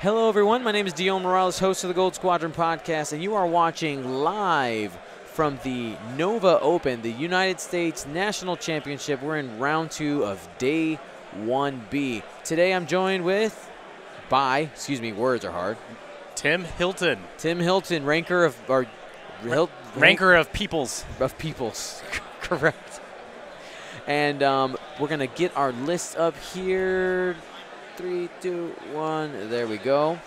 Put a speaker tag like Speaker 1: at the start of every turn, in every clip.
Speaker 1: Hello, everyone. My name is Dion Morales, host of the Gold Squadron podcast, and you are watching live from the Nova Open, the United States National Championship. We're in round 2 of day 1B. Today I'm joined with, words are hard,
Speaker 2: Tim Hilton.
Speaker 1: Tim Hilton, ranker of
Speaker 2: Peoples.
Speaker 1: Of Peoples, correct. And we're going to get our list up here. 3, 2, 1, there we go.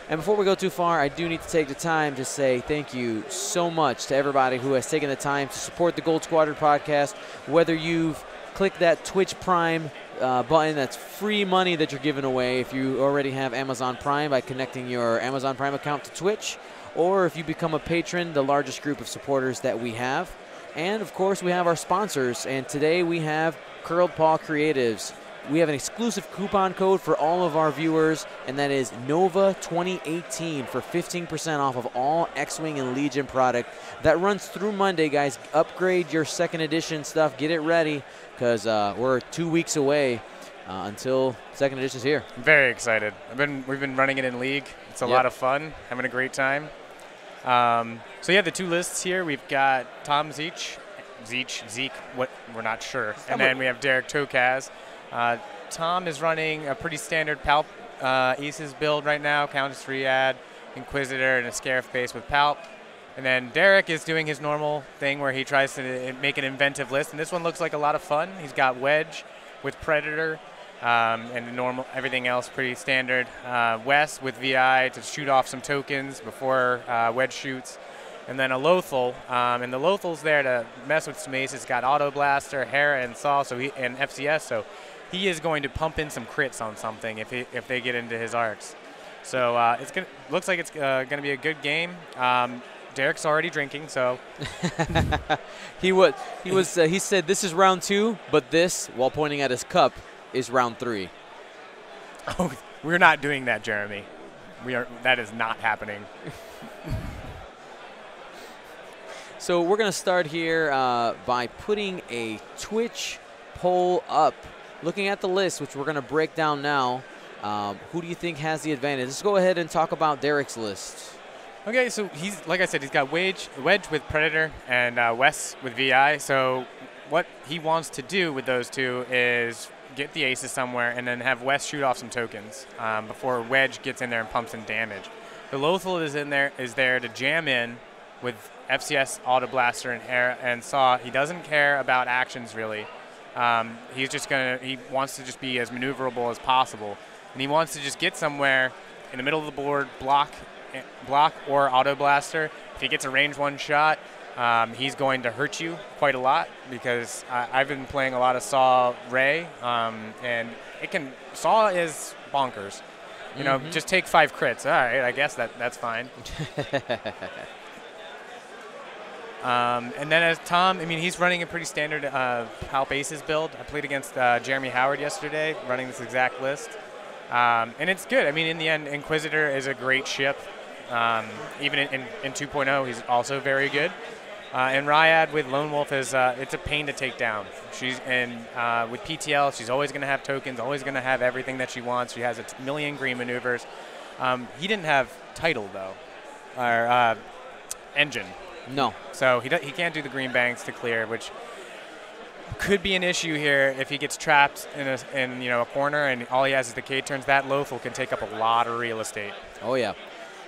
Speaker 1: And before we go too far, I do need to take the time to say thank you so much to everybody who has taken the time to support the Gold Squadron podcast. Whether you've clicked that Twitch Prime button, that's free money that you're giving away if you already have Amazon Prime by connecting your Amazon Prime account to Twitch, or if you become a patron, the largest group of supporters that we have. And, of course, we have our sponsors, and today we have Curled Paw Creatives. We have an exclusive coupon code for all of our viewers, and that is NOVA2018 for 15% off of all X-Wing and Legion product. That runs through Monday, guys. Upgrade your second edition stuff. Get it ready, because we're 2 weeks away until second edition is here.
Speaker 2: I'm very excited. We've been running it in League. It's a lot of fun. Having a great time. So yeah, the two lists here. We've got Tom Zych, what we're not sure, and then we have Derek Tokaz. Tom is running a pretty standard Palp Aces build right now, Countess Riyadh, Inquisitor, and a Scarif base with Palp. And then Derek is doing his normal thing where he tries to make an inventive list, and this one looks like a lot of fun. He's got Wedge with Predator, and normal everything else pretty standard. Wes with VI to shoot off some tokens before Wedge shoots. And then a Lothal, and the Lothal's there to mess with some aces. It's got Auto Blaster, Hera, and Saw, and FCS, so he is going to pump in some crits on something if they get into his arcs. So looks like it's gonna be a good game. Derek's already drinking, so
Speaker 1: he said this is round 2, but this, while pointing at his cup, is round 3.
Speaker 2: Oh, we're not doing that, Jeremy. That is not happening.
Speaker 1: So we're going to start here by putting a Twitch poll up. Looking at the list, which we're going to break down now, who do you think has the advantage? Let's go ahead and talk about Derek's list.
Speaker 2: Okay, so like I said, he's got Wedge with Predator and Wes with VI. So what he wants to do with those two is get the aces somewhere and then have Wes shoot off some tokens before Wedge gets in there and pumps in damage. The Lothal is there to jam in with FCS, Auto Blaster, and Hera and Saw. He doesn't care about actions really. He wants to just be as maneuverable as possible, and he wants to just get somewhere in the middle of the board, block or Auto Blaster. If he gets a range 1 shot, he's going to hurt you quite a lot because I've been playing a lot of Saw Ray, and Saw is bonkers. You know, just take 5 crits. All right, I guess that's fine. And then as Tom, he's running a pretty standard Palp Aces build. I played against Jeremy Howard yesterday, running this exact list. And it's good. In the end, Inquisitor is a great ship. Even in 2.0, he's also very good. And Riyadh with Lone Wolf it's a pain to take down. With PTL, she's always going to have tokens, always going to have everything that she wants. She has a million green maneuvers. He didn't have Title, though, or Engine.
Speaker 1: No.
Speaker 2: So he can't do the green banks to clear, which could be an issue here if he gets trapped in a corner and all he has is the K turns. That Lothal can take up a lot of real estate.
Speaker 1: Oh yeah.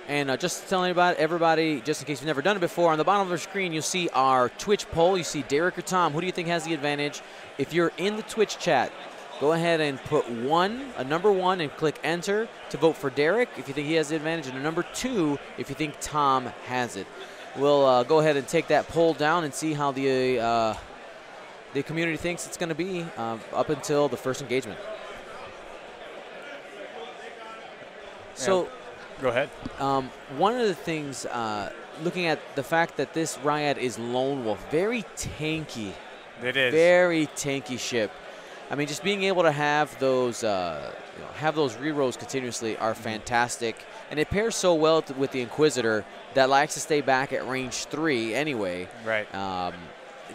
Speaker 1: And just telling about everybody, just in case you've never done it before, on the bottom of the screen you'll see our Twitch poll. You see Derek or Tom. Who do you think has the advantage? If you're in the Twitch chat, go ahead and put a number 1, and click enter to vote for Derek if you think he has the advantage, and a number 2 if you think Tom has it. We'll go ahead and take that poll down and see how the community thinks it's going to be up until the first engagement. So,
Speaker 2: go ahead.
Speaker 1: One of the things, looking at the fact that this Riyadh is Lone Wolf, very tanky.
Speaker 2: It is.
Speaker 1: Very tanky ship. Just being able to have those rerolls continuously are fantastic, and it pairs so well with the Inquisitor that likes to stay back at range 3 anyway.
Speaker 2: Right.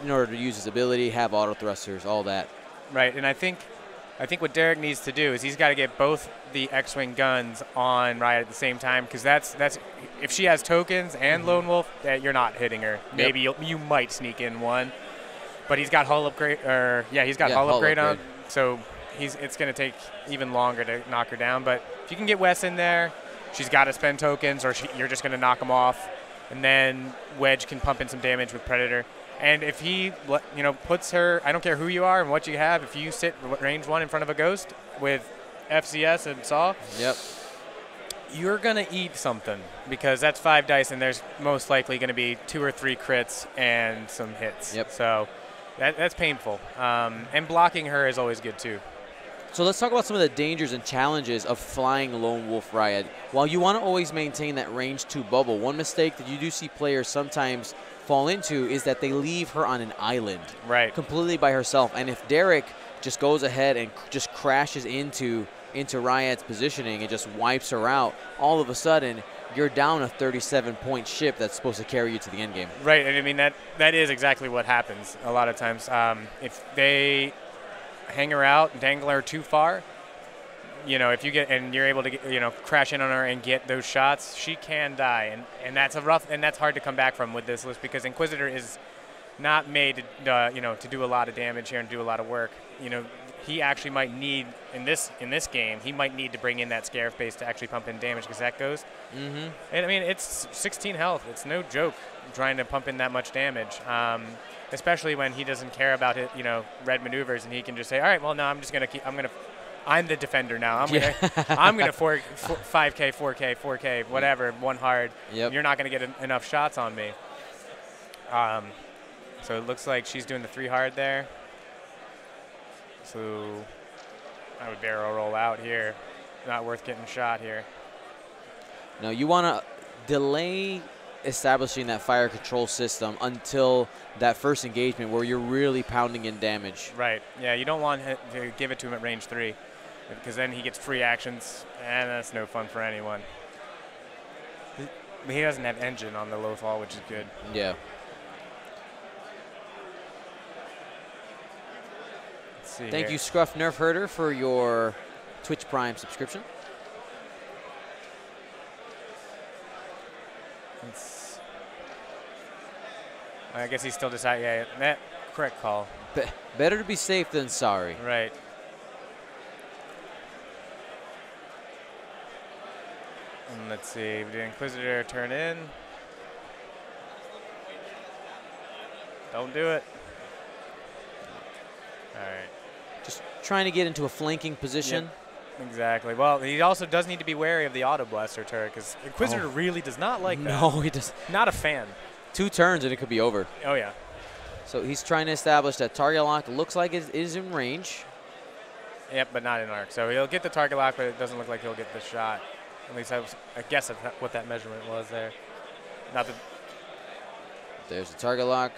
Speaker 1: In order to use his ability, have auto thrusters, all that.
Speaker 2: Right, and I think I think what Derek needs to do is he's got to get both the X-Wing guns on Riot at the same time, because that's if she has tokens and Lone Wolf, you're not hitting her.
Speaker 1: Yep.
Speaker 2: Maybe you might sneak in one, but he's got hull upgrade, he's got hull upgrade on, so it's going to take even longer to knock her down. But if you can get Wes in there, she's got to spend tokens, or you're just going to knock him off, and then Wedge can pump in some damage with Predator. And if he, puts her, I don't care who you are and what you have, if you sit range 1 in front of a Ghost with FCS and Saw, you're going to eat something, because that's 5 dice, and there's most likely going to be 2 or 3 crits and some hits.
Speaker 1: Yep.
Speaker 2: So that's painful. And blocking her is always good, too.
Speaker 1: So let's talk about some of the dangers and challenges of flying Lone Wolf Riot. While you want to always maintain that range 2 bubble, one mistake that you do see players sometimes fall into is that they leave her on an island, completely by herself. And if Derek just goes ahead and just crashes into Riot's positioning and just wipes her out, all of a sudden you're down a 37-point ship that's supposed to carry you to the end game.
Speaker 2: Right, and I mean that is exactly what happens a lot of times. If they hang her out, dangle her too far, if you get and you're able to crash in on her and get those shots, she can die, and that's that's hard to come back from with this list, because Inquisitor is not made to do a lot of damage here and do a lot of work. He actually might need in this game he might need to bring in that Scarif base to actually pump in damage, because that goes. And I mean, it's 16 health. It's no joke trying to pump in that much damage. Especially when he doesn't care about it, red maneuvers, and he can just say, all right, well, no, I'm the defender now. I'm gonna 5K, 4K, 4K, whatever, one hard.
Speaker 1: Yep.
Speaker 2: You're not gonna get enough shots on me. So it looks like she's doing the 3 hard there. So I would barrel roll out here. Not worth getting shot here.
Speaker 1: No, you want to delay establishing that fire control system until that first engagement where you're really pounding in damage.
Speaker 2: Right. Yeah, you don't want to give it to him at range 3, because then he gets free actions, and that's no fun for anyone. He doesn't have engine on the Lothal, which is good.
Speaker 1: Yeah.
Speaker 2: Let's see
Speaker 1: Thank
Speaker 2: here.
Speaker 1: you, Scruff Nerf Herder, for your Twitch Prime subscription.
Speaker 2: I guess he's still deciding. Yeah, that correct call.
Speaker 1: Better to be safe than sorry.
Speaker 2: Right. And let's see. The Inquisitor turn in. Don't do it. All right.
Speaker 1: Just trying to get into a flanking position.
Speaker 2: Yep. Exactly. Well, he also does need to be wary of the Auto Blaster turret, because Inquisitor really does not like that.
Speaker 1: No, he does.
Speaker 2: Not a fan.
Speaker 1: 2 turns and it could be over.
Speaker 2: Oh, yeah.
Speaker 1: So he's trying to establish that target lock. Looks like it is in range.
Speaker 2: Yep, but not in arc. So he'll get the target lock, but it doesn't look like he'll get the shot. At least I guess what that measurement was there. Not the.
Speaker 1: There's the target lock.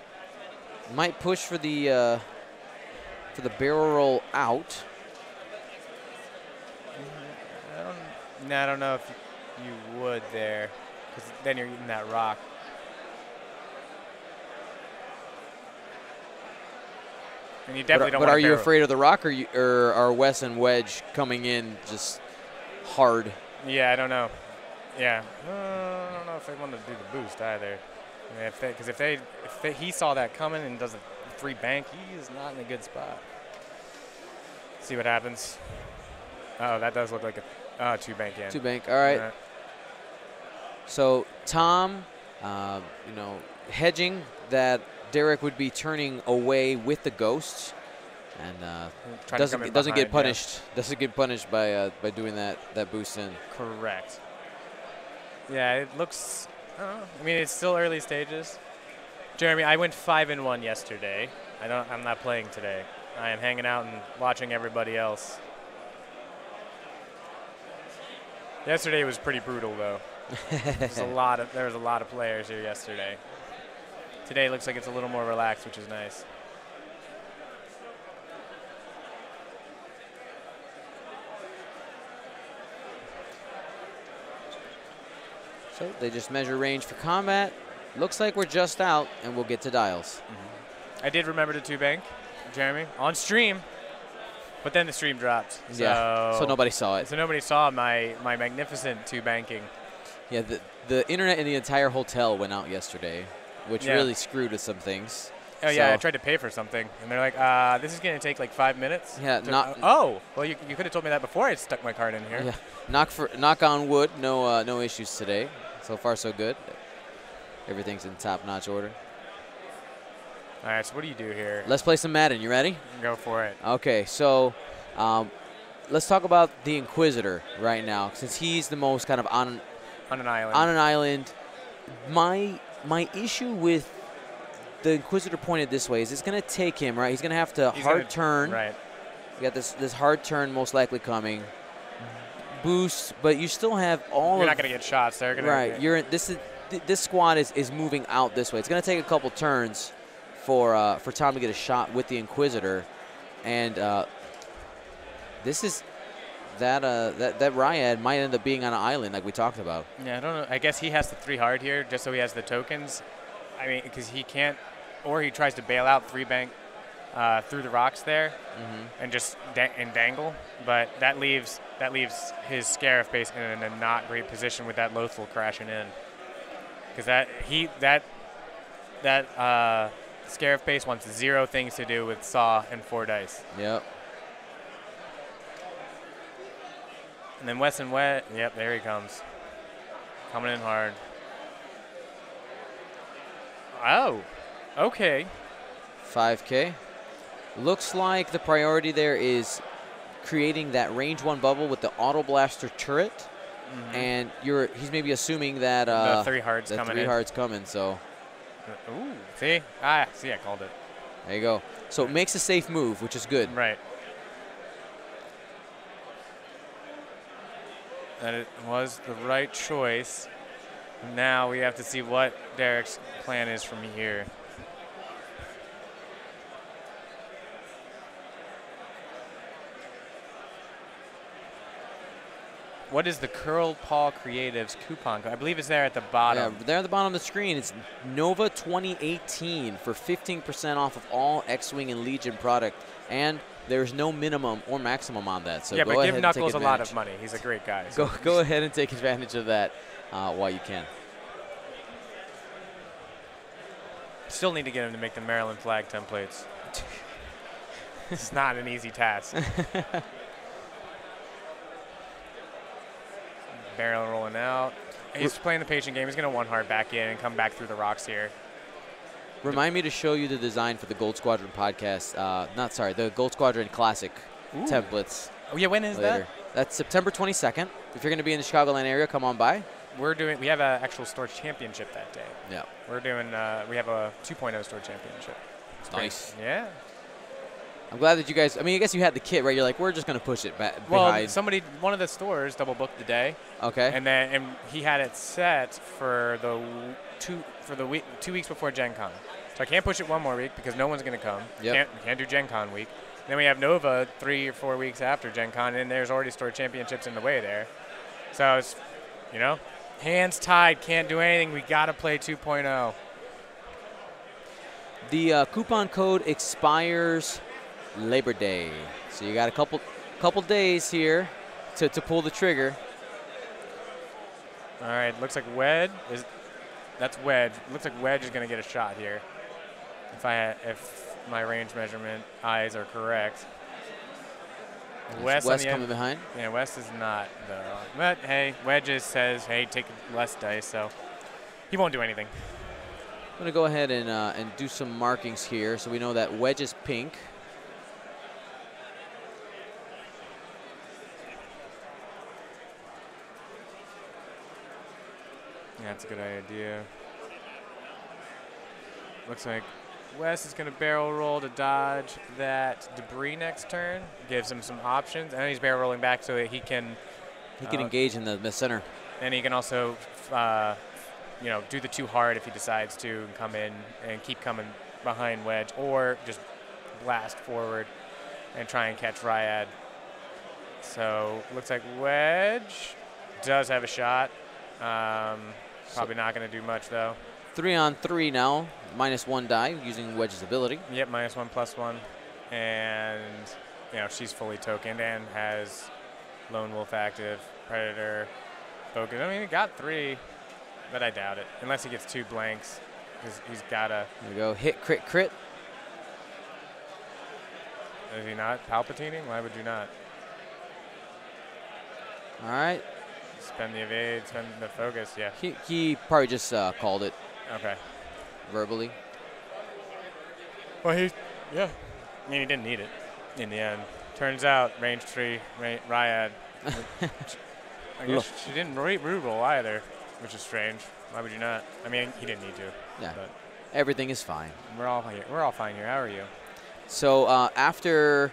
Speaker 1: Might push for the barrel roll out.
Speaker 2: I don't know if you would there, because then you're eating that rock. And you definitely don't.
Speaker 1: But are you afraid of the rock, or are Wes and Wedge coming in just hard?
Speaker 2: Yeah, I don't know. Yeah, I don't know if they want to do the boost either. I mean, if he saw that coming and does a free bank, he is not in a good spot. See what happens. Oh, that does look like a 2 bank in.
Speaker 1: 2 bank. All right. So Tom, hedging that Derek would be turning away with the ghosts, and doesn't get punished. Yeah. Doesn't get punished by doing that boost in.
Speaker 2: Correct. Yeah, it looks. I mean, it's still early stages. Jeremy, I went 5-1 yesterday. I'm not playing today. I am hanging out and watching everybody else. Yesterday was pretty brutal, though. There was a lot of players here yesterday. Today looks like it's a little more relaxed, which is nice.
Speaker 1: So they just measure range for combat. Looks like we're just out, and we'll get to dials.
Speaker 2: I did remember to 2 bank, Jeremy, on stream. But then the stream dropped.
Speaker 1: So nobody saw it.
Speaker 2: So nobody saw my magnificent 2 banking.
Speaker 1: Yeah, the internet in the entire hotel went out yesterday, which really screwed with some things.
Speaker 2: Oh, yeah, I tried to pay for something, and they're like, this is going to take like 5 minutes.
Speaker 1: Yeah,
Speaker 2: well, you could have told me that before I stuck my card in here.
Speaker 1: Yeah, knock on wood, no issues today. So far, so good. Everything's in top-notch order.
Speaker 2: All right, so what do you do here?
Speaker 1: Let's play some Madden. You ready?
Speaker 2: Go for it.
Speaker 1: Okay, so let's talk about the Inquisitor right now, since he's the most kind of on
Speaker 2: an island.
Speaker 1: On an island. My issue with the Inquisitor pointed this way is it's going to take him, right? He's going to have to hard turn.
Speaker 2: Right.
Speaker 1: You got this hard turn most likely coming. Boost, but you still have all
Speaker 2: You're not going to get shots. They're going to.
Speaker 1: Right. This squad is moving out this way. It's going to take a couple turns for Tom to get a shot with the Inquisitor, and this is that Ryad might end up being on an island like we talked about.
Speaker 2: Yeah, I don't know. I guess he has the 3 hard here just so he has the tokens. I mean, because he can't, or he tries to bail out 3 bank through the rocks there and just dangle. But that leaves his Scarif base in a not great position with that Lothful crashing in. Because that Scarif base wants 0 things to do with Saw and 4 dice.
Speaker 1: Yep.
Speaker 2: And then Wes and Wet, yep, there he comes. Coming in hard. Oh, okay.
Speaker 1: 5K. Looks like the priority there is creating that range 1 bubble with the Auto Blaster turret. And he's maybe assuming that
Speaker 2: the 3 hards
Speaker 1: the
Speaker 2: coming
Speaker 1: 3
Speaker 2: in.
Speaker 1: hards coming, so.
Speaker 2: Ooh, see, I called it.
Speaker 1: There you go. So it makes a safe move, which is good.
Speaker 2: Right. And it was the right choice. Now we have to see what Derek's plan is from here. What is the Curl Paw Creatives coupon code? I believe it's there at the bottom.
Speaker 1: Yeah, there at the bottom of the screen. It's Nova 2018 for 15% off of all X-Wing and Legion product. And there's no minimum or maximum on that. So
Speaker 2: yeah,
Speaker 1: go
Speaker 2: but
Speaker 1: ahead
Speaker 2: give
Speaker 1: and
Speaker 2: Knuckles
Speaker 1: take
Speaker 2: a lot
Speaker 1: advantage.
Speaker 2: of money. He's a great guy. So.
Speaker 1: Go ahead and take advantage of that while you can.
Speaker 2: Still need to get him to make the Maryland flag templates. It's not an easy task. Barrel rolling out. He's playing the patient game. He's going to 1 hard back in and come back through the rocks here.
Speaker 1: Remind me to show you the design for the Gold Squadron podcast. The Gold Squadron Classic templates.
Speaker 2: Oh, yeah, when is
Speaker 1: later. That's September 22nd. If you're going to be in the Chicagoland area, come on by.
Speaker 2: We have an actual store championship that day.
Speaker 1: Yeah.
Speaker 2: We're doing, we have a 2.0 store championship. It's
Speaker 1: nice.
Speaker 2: Great. Yeah.
Speaker 1: I'm glad that you guys, I guess you had the kit, right? You're like, we're just going to push it back
Speaker 2: behind. Well, one of the stores double booked the day.
Speaker 1: Okay.
Speaker 2: And he had it set for the 2 weeks before Gen Con. So I can't push it 1 more week because no one's going to come.
Speaker 1: Yep.
Speaker 2: Can't do Gen Con week. Then we have Nova 3 or 4 weeks after Gen Con, and there's already store championships in the way there. So it's, hands tied, can't do anything. We got to play 2.0.
Speaker 1: The coupon code expires Labor Day, so you got a couple days here to pull the trigger.
Speaker 2: All right, looks like that's Wedge. Looks like Wedge is going to get a shot here. If my range measurement eyes are correct.
Speaker 1: West coming behind.
Speaker 2: Yeah, West is not though. But hey, Wedge says, hey, take less dice, so he won't do anything.
Speaker 1: I'm going to go ahead and do some markings here, so we know that Wedge is pink.
Speaker 2: Yeah, that's a good idea. Looks like Wes is going to barrel roll to dodge that debris next turn. Gives him some options, and he's barrel rolling back so that he can
Speaker 1: engage in the center.
Speaker 2: And he can also, do the 2 hard if he decides to, and come in and keep coming behind Wedge, or just blast forward and try and catch Ryad. So looks like Wedge does have a shot. Probably not going to do much, though.
Speaker 1: 3-on-3 now, -1 die using Wedge's ability.
Speaker 2: Yep, -1/+1. And you know, she's fully tokened and has Lone Wolf active, Predator, Focus. I mean, he got 3, but I doubt it. Unless he gets 2 blanks. He's got to.
Speaker 1: There we go. Hit, crit, crit.
Speaker 2: Is he not palpitating? Why would you not?
Speaker 1: All right.
Speaker 2: Spend the evade, spend the focus, yeah.
Speaker 1: He probably just called it.
Speaker 2: Okay.
Speaker 1: Verbally.
Speaker 2: Well, yeah. I mean, he didn't need it in the end. Turns out, range 3, Ryad. I guess she didn't reroll either, which is strange. Why would you not? I mean, he didn't need to.
Speaker 1: Yeah.
Speaker 2: But
Speaker 1: everything is fine.
Speaker 2: We're all here. We're all fine here. How are you?
Speaker 1: So after,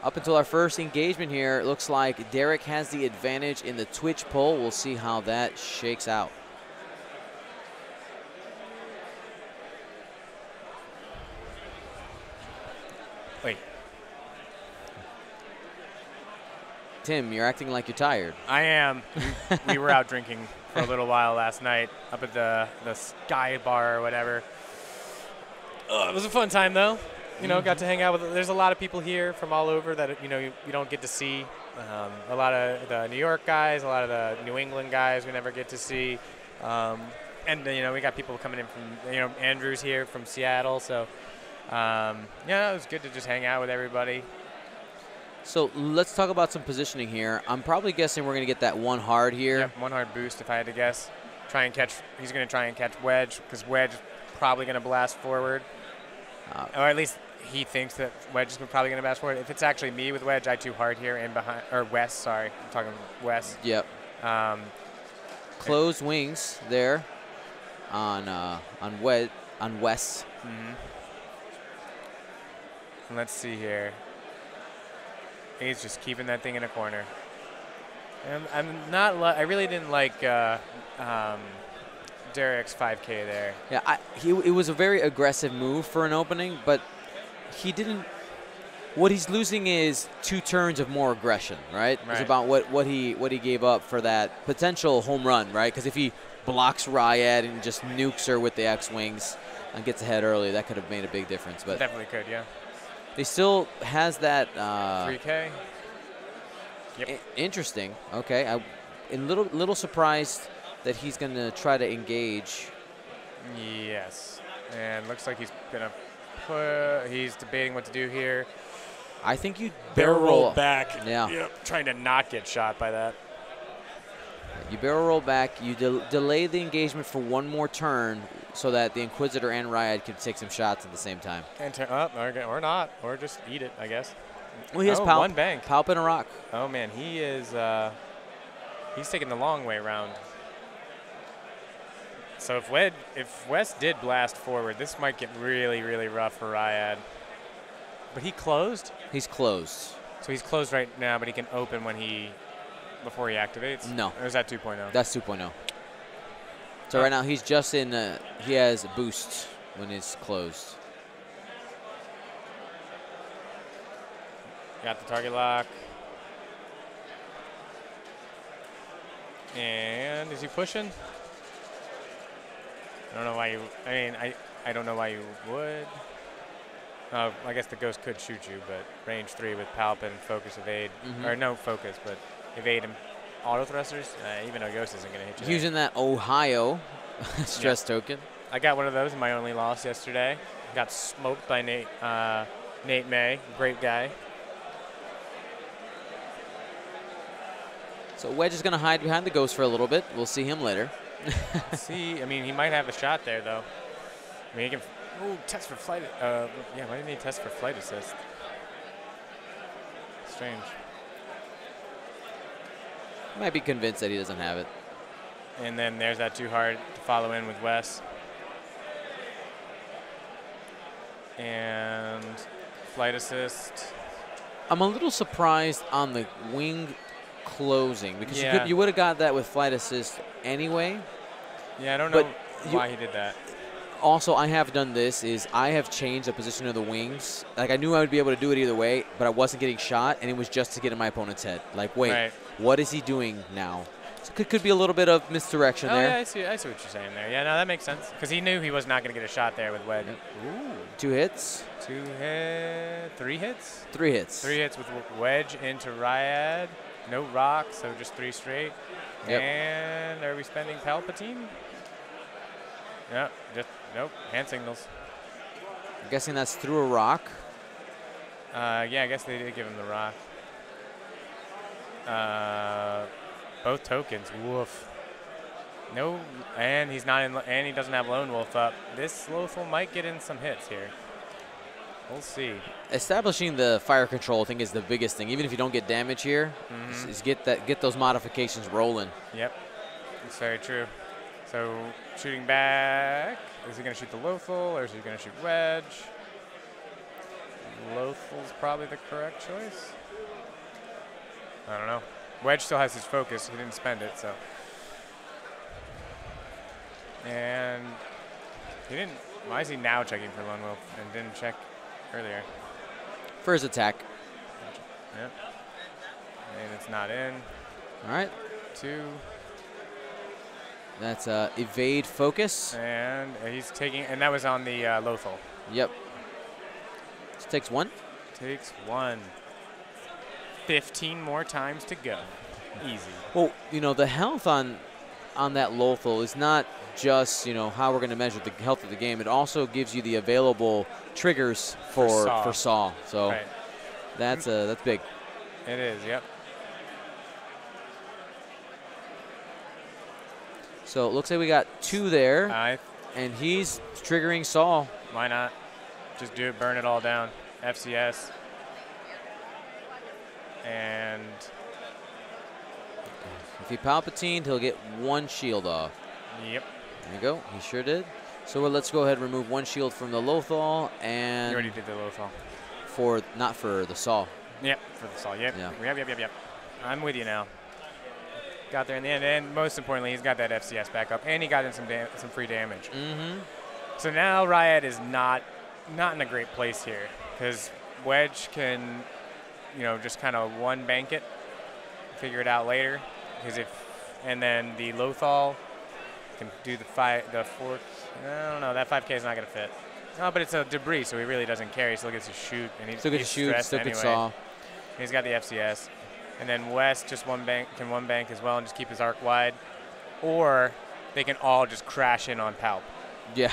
Speaker 1: up until our first engagement here, it looks like Derek has the advantage in the Twitch poll. We'll see how that shakes out.
Speaker 2: Wait.
Speaker 1: Tim, you're acting like you're tired.
Speaker 2: I am. We were out drinking for a little while last night up at the Sky Bar or whatever. It was a fun time, though. You know, got to hang out with. There's a lot of people here from all over that you don't get to see. A lot of the New York guys, a lot of the New England guys we never get to see, and we got people coming in from Andrew's here from Seattle. So yeah, it was good to just hang out with everybody.
Speaker 1: So let's talk about some positioning here. I'm probably guessing we're going to get that 1 hard here.
Speaker 2: Yep, 1 hard boost if I had to guess. He's going to try and catch Wedge because Wedge is probably going to blast forward. Or at least he thinks that Wedge is probably going to blast forward. If it's actually me with Wedge, I 2 hard here and behind, or West, sorry. I'm talking West.
Speaker 1: Yep. Closed wings there on West.
Speaker 2: Mm-hmm. And let's see here. He's just keeping that thing in a corner. And I really didn't like Derek's 5K there.
Speaker 1: Yeah, it was a very aggressive move for an opening, but he didn't. What he's losing is 2 turns of more aggression, right? It's about what he gave up for that potential home run, right? Because if he blocks Ryad and just nukes her with the X-wings and gets ahead early, that could have made a big difference. But
Speaker 2: definitely could, yeah.
Speaker 1: He still has that
Speaker 2: 3K. Yep.
Speaker 1: Interesting. Okay, I'm a little surprised that he's going to try to engage.
Speaker 2: Yes, and looks like he's gonna put. He's debating what to do here.
Speaker 1: I think you
Speaker 2: barrel roll back.
Speaker 1: Yeah.
Speaker 2: Yep. Trying to not get shot by that.
Speaker 1: You barrel roll back. You delay the engagement for 1 more turn so that the Inquisitor and Ryad can take some shots at the same time.
Speaker 2: And turn up, or not, or just eat it, I guess.
Speaker 1: Well, he has
Speaker 2: 1 bank.
Speaker 1: Palp and a rock.
Speaker 2: Oh man, he is. He's taking the long way around. So if West did blast forward, this might get really, really rough for Ryad. But he closed?
Speaker 1: He's closed.
Speaker 2: So he's closed right now, but he can open before he activates?
Speaker 1: No.
Speaker 2: Or is that 2.0?
Speaker 1: That's 2.0. So right now he's just in, he has a boost when it's closed.
Speaker 2: Got the target lock. And is he pushing? I don't know why you, I don't know why you would. I guess the Ghost could shoot you, but range 3 with Palp and focus evade. Or no focus, but evade and auto thrusters. Even though Ghost isn't going to hit you.
Speaker 1: Using that Ohio stress token.
Speaker 2: I got one of those in my only loss yesterday. Got smoked by Nate May. Great guy.
Speaker 1: So Wedge is going to hide behind the Ghost for a little bit. We'll see him later.
Speaker 2: I mean, he might have a shot there, though. I mean, he can. Ooh, test for flight. Yeah, why didn't he test for flight assist? Strange.
Speaker 1: Might be convinced that he doesn't have it.
Speaker 2: And then there's that 2 hard to follow in with Wes. And flight assist. I'm
Speaker 1: a little surprised on the wing closing because you would have got that with flight assist anyway.
Speaker 2: Yeah, I don't know why he did that.
Speaker 1: Also, I have done this is I have changed the position of the wings. Like, I knew I would be able to do it either way, but I wasn't getting shot, and it was just to get in my opponent's head. Like, wait, what is he doing now? Could be a little bit of misdirection there.
Speaker 2: Yeah, I see what you're saying there. Yeah, no, that makes sense. Because he knew he was not going to get a shot there with wedge.
Speaker 1: Yep. Ooh. 2 hits.
Speaker 2: 3 hits?
Speaker 1: 3 hits.
Speaker 2: 3 hits with wedge into Ryad. No rock, so just 3 straight.
Speaker 1: Yep.
Speaker 2: And are we spending Palpatine? Yep. Nope. Hand signals.
Speaker 1: I'm guessing that's through a rock.
Speaker 2: Yeah, I guess they did give him the rock. Both tokens. Woof. No, and he's not in, and he doesn't have Lone Wolf up. This Lothal might get in some hits here. We'll see.
Speaker 1: Establishing the fire control, I think, is the biggest thing. Even if you don't get damage here, is get those modifications rolling.
Speaker 2: Yep, it's very true. So shooting back. Is he going to shoot the Lothal or is he going to shoot wedge? Lothal's probably the correct choice. I don't know. Wedge still has his focus. He didn't spend it, so. And he didn't. Why is he now checking for Lone Wolf and didn't check earlier?
Speaker 1: For his attack.
Speaker 2: Yep. And it's not in.
Speaker 1: All right.
Speaker 2: 2.
Speaker 1: That's evade focus.
Speaker 2: And he's taking, and that was on the Lothal.
Speaker 1: Yep. Just takes 1.
Speaker 2: Takes 1. 15 more times to go. Easy.
Speaker 1: Well, you know, the health on that Lothal is not just, you know, how we're going to measure the health of the game. It also gives you the available triggers for Saw. So
Speaker 2: right.
Speaker 1: that's big.
Speaker 2: It is, yep.
Speaker 1: So it looks like we got 2 there, and he's triggering Saw.
Speaker 2: Why not? Just do it, burn it all down. FCS. And
Speaker 1: if he Palpatined, he'll get 1 shield off.
Speaker 2: Yep.
Speaker 1: There you go. He sure did. So let's go ahead and remove 1 shield from the Lothal. And
Speaker 2: you already did the Lothal.
Speaker 1: Not for the Saw.
Speaker 2: Yep, for the Saw. Yep.
Speaker 1: Yeah.
Speaker 2: Yep. I'm with you now. Got there in the end, and most importantly, he's got that FCS back up, and he got in some free damage. So now Ryad is not in a great place here, because Wedge can, you know, just kind of one bank it, figure it out later, and then the Lothal can do the 4. I don't know, that 5K is not gonna fit. No, but it's a debris, so he really doesn't care. He still gets to shoot, and he's
Speaker 1: still gets to shoot, still
Speaker 2: anyway.
Speaker 1: gets Saw.
Speaker 2: He's got the FCS. And then West just can one bank as well and just keep his arc wide. Or they can all just crash in on Palp.
Speaker 1: Yeah,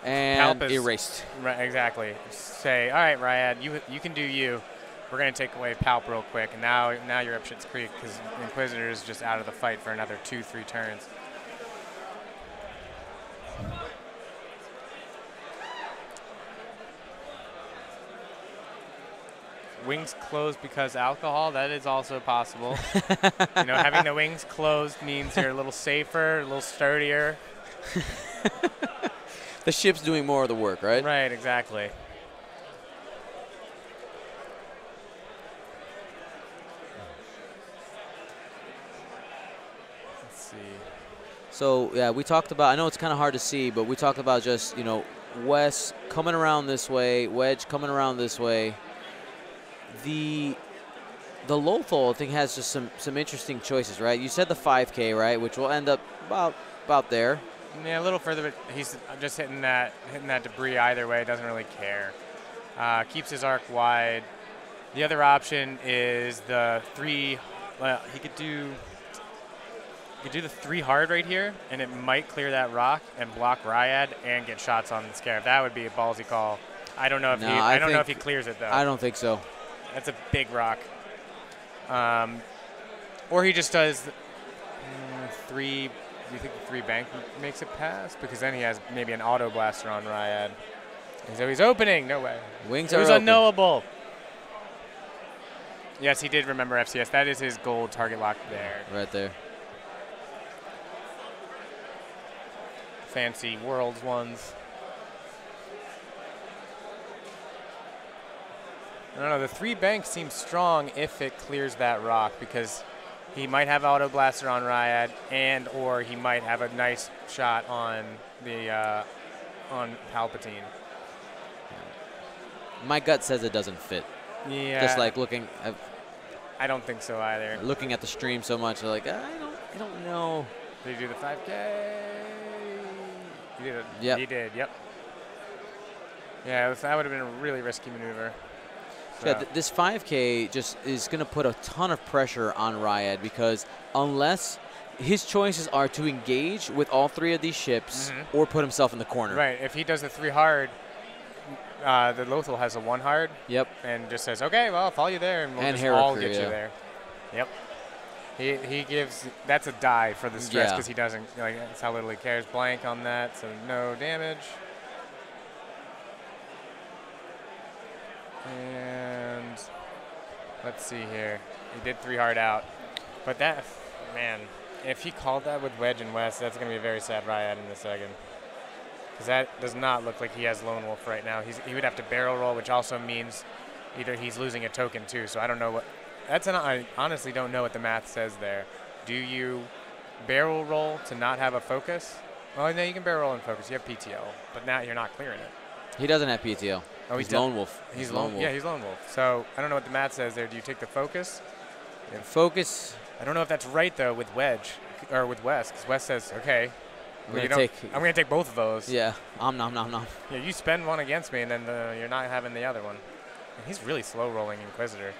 Speaker 1: and erased.
Speaker 2: Right, exactly. Say, all right, Ryad, you can do you. We're going to take away Palp real quick. And now you're up Shit's Creek because Inquisitor is just out of the fight for another 2-3 turns. Wings closed because alcohol, that is also possible. You know, having the wings closed means you're a little safer, a little sturdier.
Speaker 1: The ship's doing more of the work, right?
Speaker 2: Right, exactly. Let's see.
Speaker 1: So, yeah, we talked about, I know it's kind of hard to see, but we talked about just, you know, Wes coming around this way, Wedge coming around this way. The Lothal, I think, has just some interesting choices, right? You said the 5K, right, which will end up about there.
Speaker 2: Yeah, a little further, but he's just hitting that debris either way. Doesn't really care. Keeps his arc wide. The other option is the 3. Well, he could do the 3 hard right here, and it might clear that rock and block Ryad and get shots on the Scarab. That would be a ballsy call. I don't know if I don't know if he clears it though.
Speaker 1: I don't think so.
Speaker 2: That's a big rock. Or he just does 3. Do you think the 3 bank makes it pass? Because then he has maybe an auto blaster on Ryad. So he's opening. No way.
Speaker 1: Wings
Speaker 2: it
Speaker 1: are
Speaker 2: was
Speaker 1: open.
Speaker 2: unknowable. Yes, he did remember FCS. That is his gold target lock there.
Speaker 1: Right there.
Speaker 2: Fancy Worlds ones. I don't know, the 3 bank seems strong if it clears that rock because he might have auto blaster on Ryad and or he might have a nice shot on the on Palpatine.
Speaker 1: My gut says it doesn't fit.
Speaker 2: Yeah.
Speaker 1: Just like looking.
Speaker 2: I don't think so either.
Speaker 1: Looking at the stream so much, like I I don't know.
Speaker 2: Did he do the 5K? He did.
Speaker 1: Yep.
Speaker 2: He did. Yep. Yeah, that would have been a really risky maneuver. So.
Speaker 1: Yeah, this 5K just is going to put a ton of pressure on Ryad because unless his choices are to engage with all 3 of these ships or put himself in the corner.
Speaker 2: Right. If he does the 3 hard, the Lothal has a 1 hard.
Speaker 1: Yep.
Speaker 2: And just says, okay, well, I'll follow you there, and we'll just all get you there. Yep. He gives, that's a die for the stress because he doesn't, like, that's how little he cares. Blank on that, so no damage. And let's see here. He did 3 hard out. But that, man, if he called that with Wedge and West, that's going to be a very sad Ryad in the second. Because that does not look like he has Lone Wolf right now. He would have to barrel roll, which also means either he's losing a token too. So I don't know what. I honestly don't know what the math says there. Do you barrel roll to not have a focus? Well, no, you can barrel roll and focus. You have PTO, but now you're not clearing it.
Speaker 1: He doesn't have PTO.
Speaker 2: Oh,
Speaker 1: he's Lone Wolf.
Speaker 2: He's Lone Wolf. Yeah, he's Lone Wolf. So I don't know what the math says there. Do you take the focus?
Speaker 1: Yeah. Focus.
Speaker 2: I don't know if that's right though with Wedge or with West, because West says, okay. I'm going to take both of those.
Speaker 1: Yeah. Nom.
Speaker 2: Yeah, you spend one against me, and then you're not having the other one. And he's really slow rolling Inquisitor.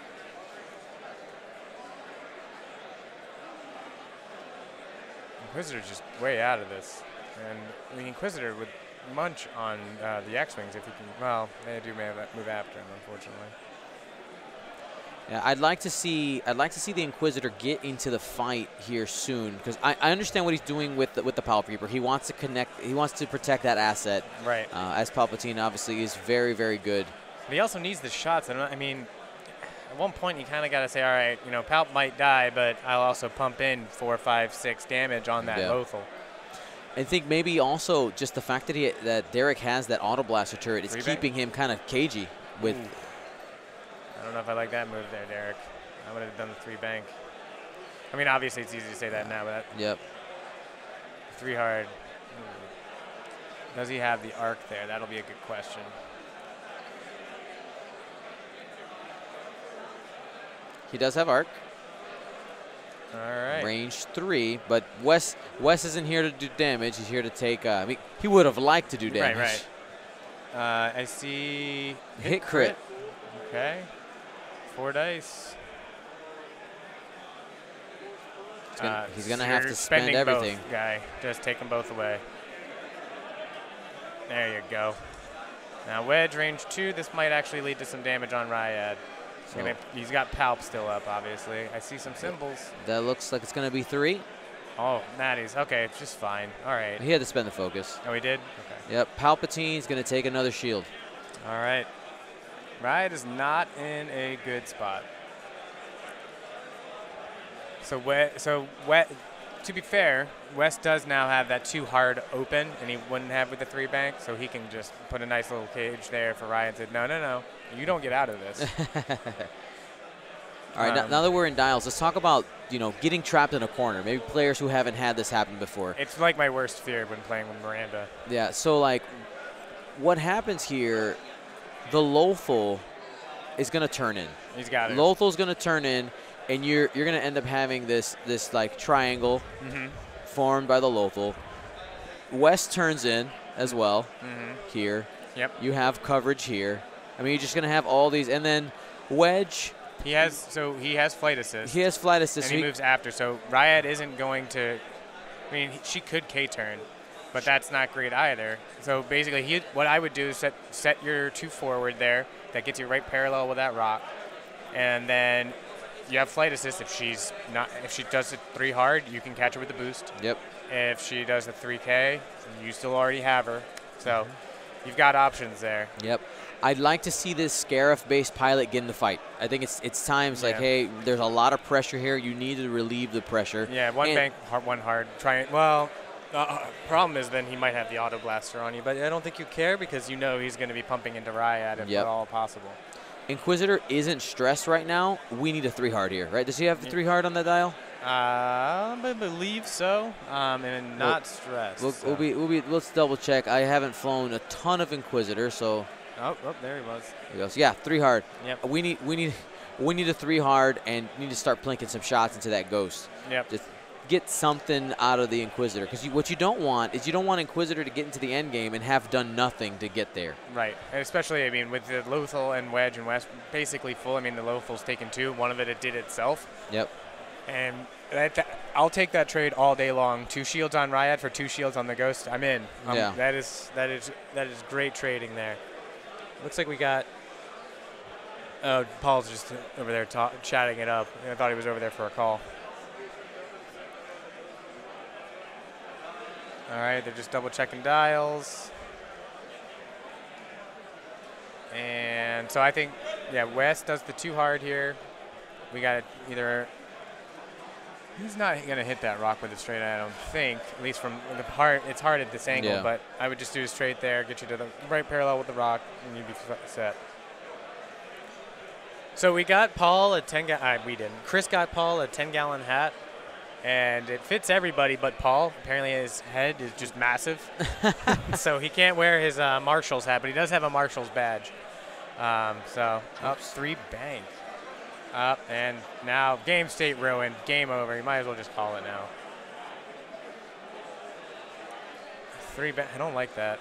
Speaker 2: Inquisitor's just way out of this. And the Inquisitor would munch on the X-Wings if he can. Well, they do move after him, unfortunately.
Speaker 1: Yeah, I'd like to see the Inquisitor get into the fight here soon because I understand what he's doing with the Palpatine. He wants to connect. He wants to protect that asset.
Speaker 2: Right.
Speaker 1: As Palpatine obviously is very, very good.
Speaker 2: But he also needs the shots. I mean, at one point you kind of got to say, all right, you know, Palp might die, but I'll also pump in 4, 5, 6 damage on that Lothal.
Speaker 1: I think maybe also just the fact that Derek has that auto blaster turret is keeping him kind of cagey with.
Speaker 2: Ooh. I don't know if I like that move there, Derek. I would have done the 3 bank. I mean, obviously it's easy to say that now, but
Speaker 1: yep.
Speaker 2: 3 hard. Does he have the arc there? That'll be a good question.
Speaker 1: He does have arc.
Speaker 2: All right.
Speaker 1: Range 3, but Wes isn't here to do damage. He's here to take. I mean, he would have liked to do damage.
Speaker 2: Right. I see
Speaker 1: hit crit.
Speaker 2: Okay. 4 dice.
Speaker 1: He's gonna have to spend everything.
Speaker 2: Both, guy, just take them both away. There you go. Now Wedge range 2. This might actually lead to some damage on Ryad. So he's got Palp still up, obviously. I see some symbols.
Speaker 1: That looks like it's gonna be 3.
Speaker 2: Oh, Natty's. Okay, just fine. All right.
Speaker 1: He had to spend the focus.
Speaker 2: Oh, he did? Okay.
Speaker 1: Yep. Palpatine's gonna take another shield.
Speaker 2: All right. Ryad is not in a good spot. To be fair, West does now have that 2 hard open, and he wouldn't have with the 3 bank, so he can just put a nice little cage there for Ryan and say, no, you don't get out of this.
Speaker 1: All right, now that we're in dials, let's talk about, getting trapped in a corner. Maybe players who haven't had this happen before.
Speaker 2: It's like my worst fear when playing with Miranda.
Speaker 1: Yeah, so, what happens here, the Lothal is going to turn in.
Speaker 2: He's got it.
Speaker 1: Lothal's going to turn in, and you're going to end up having this triangle formed by the Lothal. West turns in as well here.
Speaker 2: Yep.
Speaker 1: You have coverage here. I mean, you're just going to have all these. And then Wedge.
Speaker 2: He has flight assist.
Speaker 1: He has flight assist.
Speaker 2: And he moves after. So Ryad isn't going to – I mean, she could K-turn, but that's not great either. So basically, what I would do is set your 2 forward there. That gets you right parallel with that rock. And then you have flight assist. If she does it 3 hard, you can catch her with the boost.
Speaker 1: Yep. If
Speaker 2: she does the 3K, you still already have her. So you've got options there.
Speaker 1: Yep. I'd like to see this Scarif-based pilot get in the fight. I think it's times like, hey, there's a lot of pressure here. You need to relieve the pressure.
Speaker 2: Yeah, 1 bank, 1 hard. Problem is then he might have the auto blaster on you, but I don't think you care because he's going to be pumping into Ryad if at all possible.
Speaker 1: Inquisitor isn't stressed right now. We need a 3 hard here, right? Does he have the 3 hard on the dial?
Speaker 2: I believe so, and not stressed.
Speaker 1: Let's double check. I haven't flown a ton of Inquisitor, so.
Speaker 2: Oh, there he was.
Speaker 1: There he goes. Yeah, 3 hard.
Speaker 2: Yep.
Speaker 1: We need a 3 hard and need to start plinking some shots into that ghost.
Speaker 2: Yep.
Speaker 1: Just get something out of the Inquisitor. Because what you don't want is you don't want Inquisitor to get into the end game and have done nothing to get there.
Speaker 2: Right. And especially, I mean, with the Lothal and Wedge and West basically full. I mean, the Lothal's taken 2. One of it did itself.
Speaker 1: Yep.
Speaker 2: And I'll take that trade all day long. 2 shields on Ryad for 2 shields on the Ghost. I'm in.
Speaker 1: Yeah.
Speaker 2: That is great trading there. Looks like we got. Paul's just over there chatting it up. I thought he was over there for a call. All right, they're just double checking dials. And so I think, yeah, West does the 2 hard here. We got either. He's not going to hit that rock with a straight, I don't think. At least from the part, it's hard at this angle,
Speaker 1: Yeah.
Speaker 2: but I would just do a straight there, get you to the right parallel with the rock, and you'd be set. So we got Paul a 10-gallon. We didn't. Chris got Paul a 10-gallon hat, and it fits everybody but Paul. Apparently his head is just massive, so he can't wear his Marshall's hat, but he does have a Marshall's badge. So up 3 bank. Up, and now game state ruined. Game over. You might as well just call it now. 3 bank. I don't like that.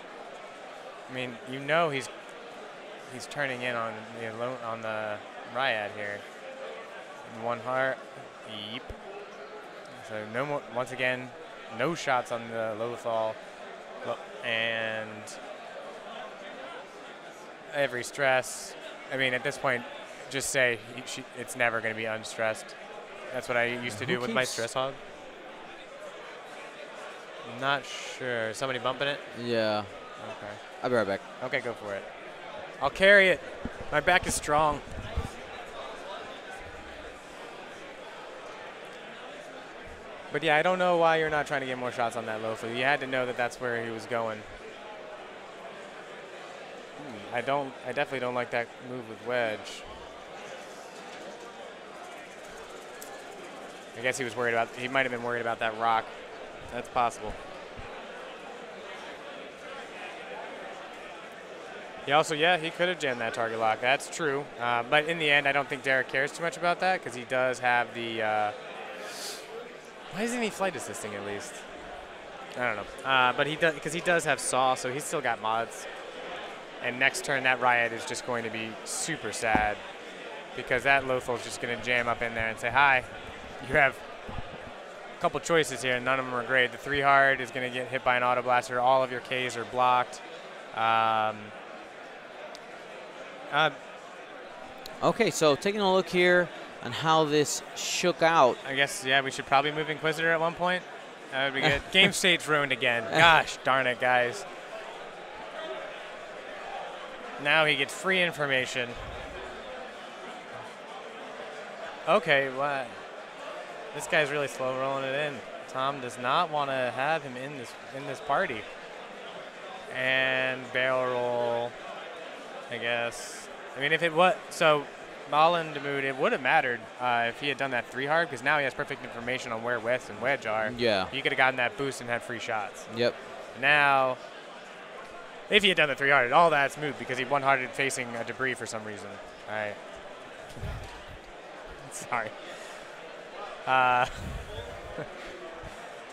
Speaker 2: I mean, you know he's turning in on the Ryad here. 1 heart. Yeep. So no more. Once again, no shots on the Lothal, and every stress. I mean, at this point, just say it's never going to be unstressed. That's what I used to do with my stress hog. I'm not sure. Somebody bumping it?
Speaker 1: Yeah.
Speaker 2: Okay.
Speaker 1: I'll be right back.
Speaker 2: Okay, go for it. I'll carry it. My back is strong. But yeah, I don't know why you're not trying to get more shots on that Lothal. You had to know that that's where he was going. I definitely don't like that move with Wedge. I guess he might have been worried about that rock. That's possible. He also, he could have jammed that target lock. That's true. But in the end, I don't think Derek cares too much about that because he does have the. Why isn't he flight assisting at least? I don't know. But he does, because he does have Saw, so he's still got mods. And next turn, that Riot is just going to be super sad because that Lothal is just going to jam up in there and say, hi, you have a couple choices here, and none of them are great. The 3 hard is going to get hit by an Auto Blaster. All of your Ks are blocked.
Speaker 1: Okay, so taking a look here on how this shook out.
Speaker 2: I guess, we should probably move Inquisitor at one point. That would be good. Game state's ruined again. Gosh darn it, guys. Now he gets free information. Okay, what? This guy's really slow rolling it in. Tom does not want to have him in this party. And barrel roll, I guess. I mean, if it was so, Malin Demood, it would have mattered if he had done that 3 hard because now he has perfect information on where West and Wedge are.
Speaker 1: Yeah.
Speaker 2: He could have gotten that boost and had free shots.
Speaker 1: Yep.
Speaker 2: Now, if he had done the 3 hard, all that's moot because he 1-hearted facing a debris for some reason. All right. Sorry.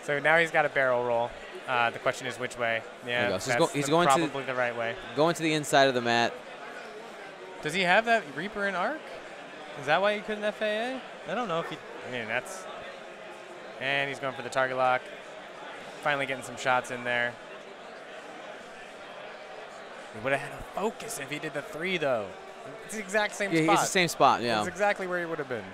Speaker 2: So now he's got a barrel roll. The question is which way. Yeah,
Speaker 1: so he's going
Speaker 2: probably the right way.
Speaker 1: Going to the inside of the mat.
Speaker 2: Does he have that Reaper in arc? Is that why he couldn't FAA? I don't know if he. I mean, that's. And he's going for the target lock. Finally getting some shots in there. He would have had a focus if he did the 3, though. It's the exact same spot.
Speaker 1: Yeah, it's the same spot, yeah.
Speaker 2: It's exactly where he would have been.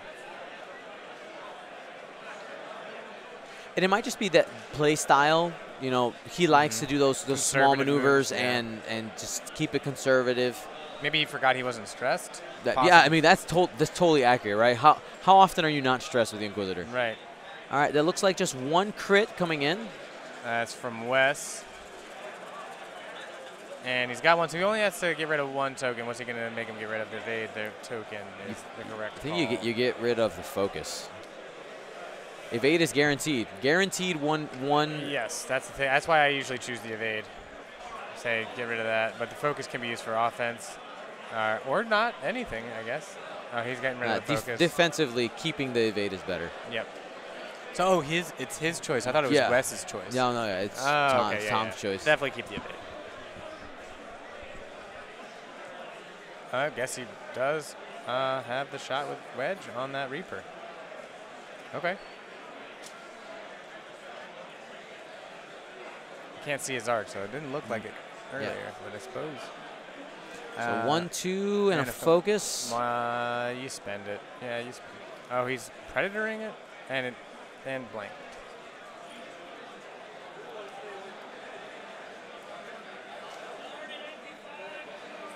Speaker 1: And it might just be that play style. You know, he likes to do those small maneuvers
Speaker 2: moves,
Speaker 1: and just keep it conservative.
Speaker 2: Maybe he forgot he wasn't stressed.
Speaker 1: Yeah, I mean, that's totally accurate, right? How often are you not stressed with the Inquisitor?
Speaker 2: Right.
Speaker 1: All right, that looks like just 1 crit coming in.
Speaker 2: That's from Wes. And he's got 1, so he only has to get rid of 1 token. What's he going to make him get rid of? The evade, the token is the correct
Speaker 1: I think you get rid of the focus. Evade is guaranteed. Guaranteed one.
Speaker 2: Yes, that's the thing. That's why I usually choose the evade. Say get rid of that, but the focus can be used for offense. Or not, anything, I guess. Oh, he's getting rid of the focus.
Speaker 1: Defensively, keeping the evade is better.
Speaker 2: Yep. So it's his choice. I thought it was Wes's choice.
Speaker 1: No, it's Tom's choice.
Speaker 2: Definitely keep the evade. I guess he does have the shot with wedge on that Reaper. Okay. Can't see his arc, so it didn't look like it earlier, but I suppose.
Speaker 1: So 1-2 and a focus.
Speaker 2: You spend it. Yeah, you spend it. Oh, he's predatoring it and blanked.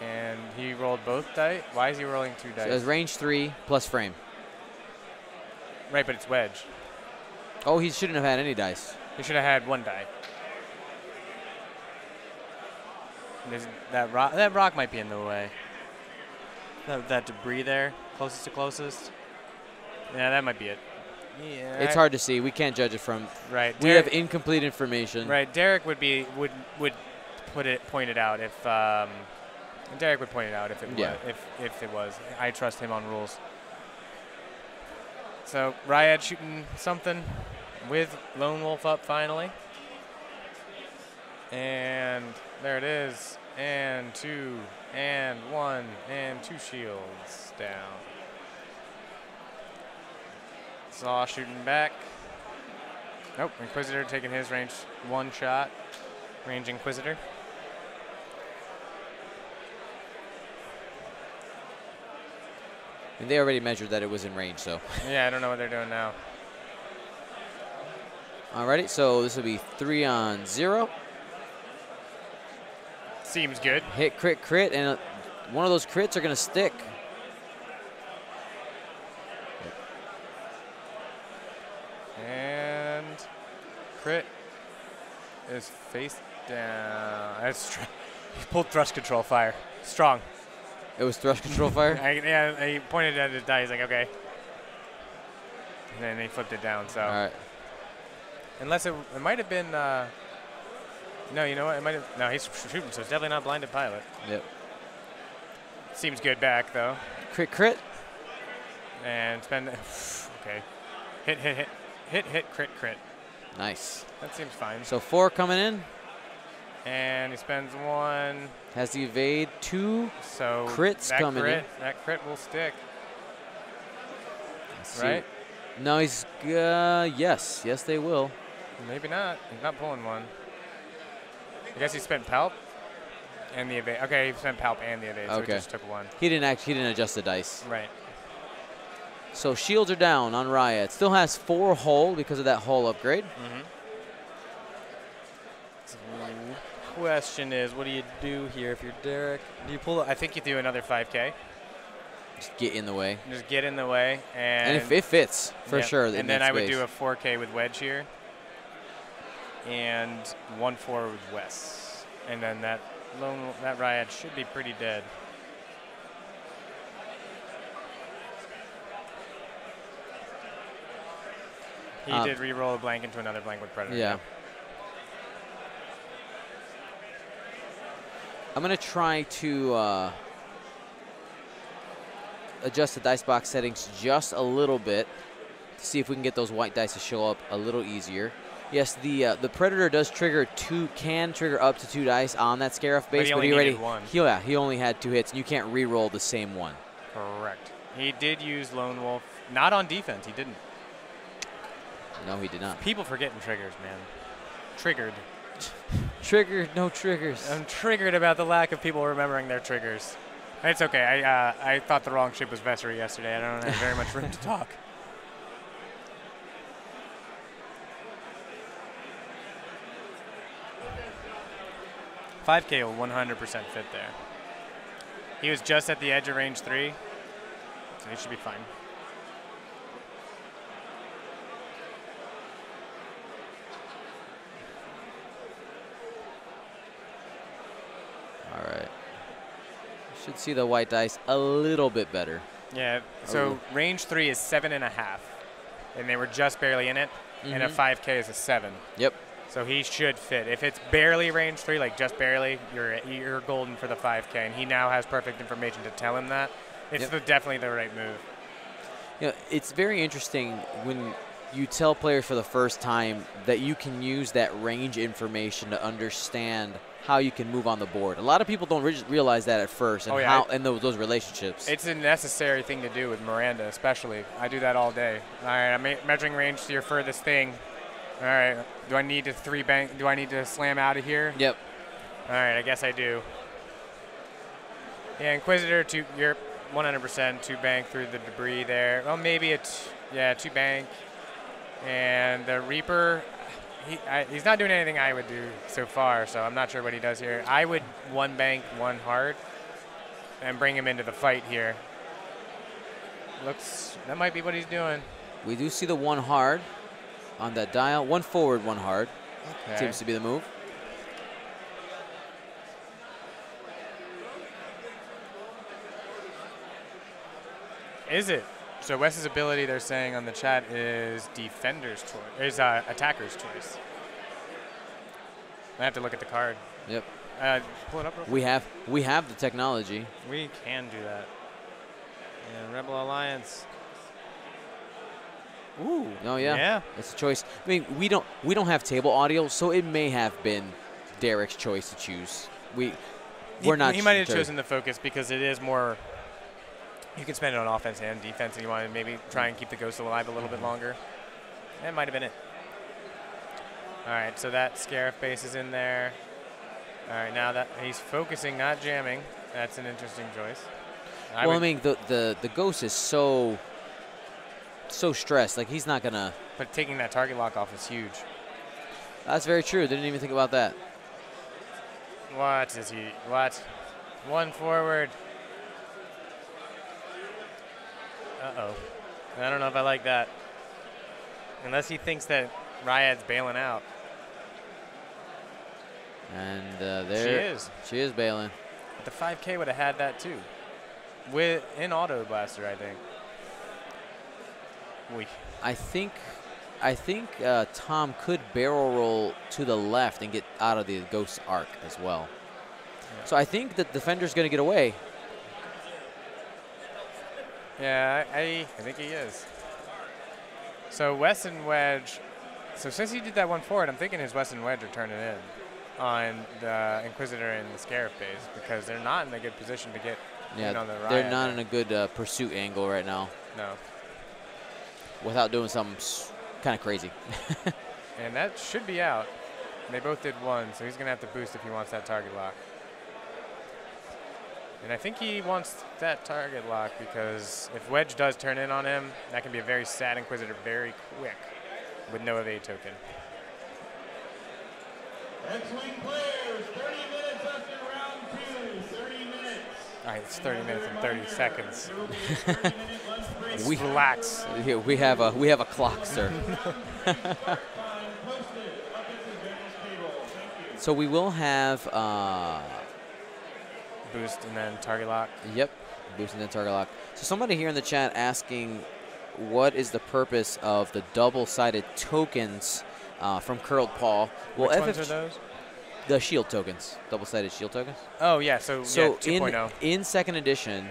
Speaker 2: And he rolled both dice. Why is he rolling 2 dice?
Speaker 1: So it's range 3 plus frame.
Speaker 2: Right, but it's wedge.
Speaker 1: Oh, he shouldn't have had any dice.
Speaker 2: He should have had 1 die. That rock might be in the way. That debris there, closest to closest. Yeah, that might be it. Yeah,
Speaker 1: it's hard to see. We can't judge it from.
Speaker 2: Right.
Speaker 1: We have incomplete information.
Speaker 2: Right. Derek would point it out if Derek would point it out if it was, if it was. I trust him on rules. So Ryad shooting something with Lone Wolf up finally. And there it is. And 2, and 1, and 2 shields down. Saw shooting back. Nope, Inquisitor taking his range 1 shot. Range Inquisitor.
Speaker 1: And they already measured that it was in range, so.
Speaker 2: Yeah, I don't know what they're doing now.
Speaker 1: Alrighty, so this will be 3 on 0.
Speaker 2: Seems good.
Speaker 1: Hit, crit, and one of those crits are going to stick.
Speaker 2: And crit is face down. That's he pulled thrust control fire. Strong.
Speaker 1: It was thrust control fire?
Speaker 2: Yeah, he pointed at his die. He's like, okay. And then he flipped it down, so.
Speaker 1: All right.
Speaker 2: Unless it might have been, no, you know what? It might have, no, he's shooting, so it's definitely not blinded pilot.
Speaker 1: Yep.
Speaker 2: Seems good back, though.
Speaker 1: Crit.
Speaker 2: And spend, okay. Hit, crit.
Speaker 1: Nice.
Speaker 2: That seems fine.
Speaker 1: So 4 coming in.
Speaker 2: And he spends 1.
Speaker 1: Has the evade 2.
Speaker 2: So
Speaker 1: crits coming in.
Speaker 2: That crit will stick.
Speaker 1: Let's
Speaker 2: right?
Speaker 1: See. No, he's, yes, they will.
Speaker 2: Maybe not. He's not pulling 1. I guess he spent Palp and the evade. Okay, he spent Palp and the evade, so he just took 1.
Speaker 1: He didn't adjust the dice.
Speaker 2: Right.
Speaker 1: So shields are down on Riot. Still has 4 hull because of that hull upgrade.
Speaker 2: Mm-hmm. So question is, what do you do here if you're Derek? Do you pull? I think you do another 5K.
Speaker 1: Just get in the way.
Speaker 2: Just get in the way, and
Speaker 1: if it fits for sure.
Speaker 2: And then I would do a 4K with wedge here, and 1-4 with Wes, and then that Riot should be pretty dead. He did re-roll a blank into another blank with Predator.
Speaker 1: Yeah. I'm going to try to adjust the dice box settings just a little bit to see if we can get those white dice to show up a little easier. Yes, the Predator does can trigger up to 2 dice on that Scarif base,
Speaker 2: but
Speaker 1: he only had 2 hits, and you can't re-roll the same one.
Speaker 2: Correct. He did use Lone Wolf, not on defense. He didn't.
Speaker 1: No, he did not.
Speaker 2: People forgetting triggers, man. Triggered.
Speaker 1: Triggered, no triggers.
Speaker 2: I'm triggered about the lack of people remembering their triggers. It's okay. I thought the wrong ship was Vessery yesterday. I don't have very much room to talk. $5K will 100% fit there. He was just at the edge of range 3, so he should be fine.
Speaker 1: All right. Should see the white dice a little bit better.
Speaker 2: Yeah, so range 3 is 7.5, and they were just barely in it, and a 5K is a 7.
Speaker 1: Yep.
Speaker 2: So he should fit. If it's barely range 3, like just barely, you're golden for the 5K, and he now has perfect information to tell him that. It's definitely the right move.
Speaker 1: You know, it's very interesting when you tell players for the first time that you can use that range information to understand how you can move on the board. A lot of people don't realize that at first, and those relationships.
Speaker 2: It's a necessary thing to do with Miranda, especially. I do that all day. All right, I'm measuring range to your furthest thing. All right, do I need to bank? Do I need to slam out of here?
Speaker 1: Yep.
Speaker 2: All right, I guess I do. Yeah, Inquisitor, you're 100% 2 bank through the debris there. Well, maybe it's 2 bank. And the Reaper, he's not doing anything I would do so far, so I'm not sure what he does here. I would 1 bank, 1 hard, and bring him into the fight here. That might be what he's doing.
Speaker 1: We do see the 1 hard on that dial. 1 forward, 1 hard.
Speaker 2: Okay.
Speaker 1: Seems to be the move.
Speaker 2: Is it? So Wes's ability, they're saying on the chat, is defender's choice, is attacker's choice. I have to look at the card.
Speaker 1: Yep.
Speaker 2: Pull it up real quick.
Speaker 1: We have the technology.
Speaker 2: We can do that. Yeah, Rebel Alliance. Ooh.
Speaker 1: Oh yeah.
Speaker 2: Yeah.
Speaker 1: It's a choice. I mean, we don't have table audio, so it may have been Derek's choice to choose. We're not.
Speaker 2: He might have chosen the focus because it is more. You can spend it on offense and defense, and you want to maybe try and keep the ghost alive a little bit longer. That might have been it. All right, so that Scarif base is in there. All right, now that he's focusing, not jamming, that's an interesting choice.
Speaker 1: I mean, the ghost is so stressed. Like, he's not going to.
Speaker 2: But taking that target lock off is huge.
Speaker 1: That's very true. Didn't even think about that.
Speaker 2: What is he? What? 1 forward. Uh-oh. I don't know if I like that. Unless he thinks that Ryad's bailing out.
Speaker 1: And there she is bailing.
Speaker 2: But the 5K would have had that too. In Auto Blaster, I think.
Speaker 1: I think Tom could barrel roll to the left and get out of the ghost arc as well. Yeah. So I think the defender's going to get away.
Speaker 2: Yeah, I think he is. So Wes and Wedge. So since he did that 1 forward, I'm thinking his Wes and Wedge are turning in on the Inquisitor and the Scarif base because they're not in a good position to get in on the Riot.
Speaker 1: They're not in a good pursuit angle right now.
Speaker 2: No.
Speaker 1: Without doing something kind of crazy.
Speaker 2: And that should be out. They both did 1, so he's going to have to boost if he wants that target lock. And I think he wants that target lock because if Wedge does turn in on him, that can be a very sad Inquisitor very quick with no evade token.
Speaker 3: X-Wing players, 30 minutes after round 2, 30 minutes.
Speaker 2: All right, it's 30 minutes and 30 seconds.
Speaker 1: We
Speaker 2: relax.
Speaker 1: Yeah, we have a clock, sir. So we will have
Speaker 2: boost and then target lock.
Speaker 1: Yep, boost and then target lock. So somebody here in the chat asking, what is the purpose of the double-sided tokens from Curled Paw?
Speaker 2: Well, which ones are those?
Speaker 1: The shield tokens, double-sided shield tokens.
Speaker 2: Oh yeah, so yeah, 2.0.
Speaker 1: In second edition,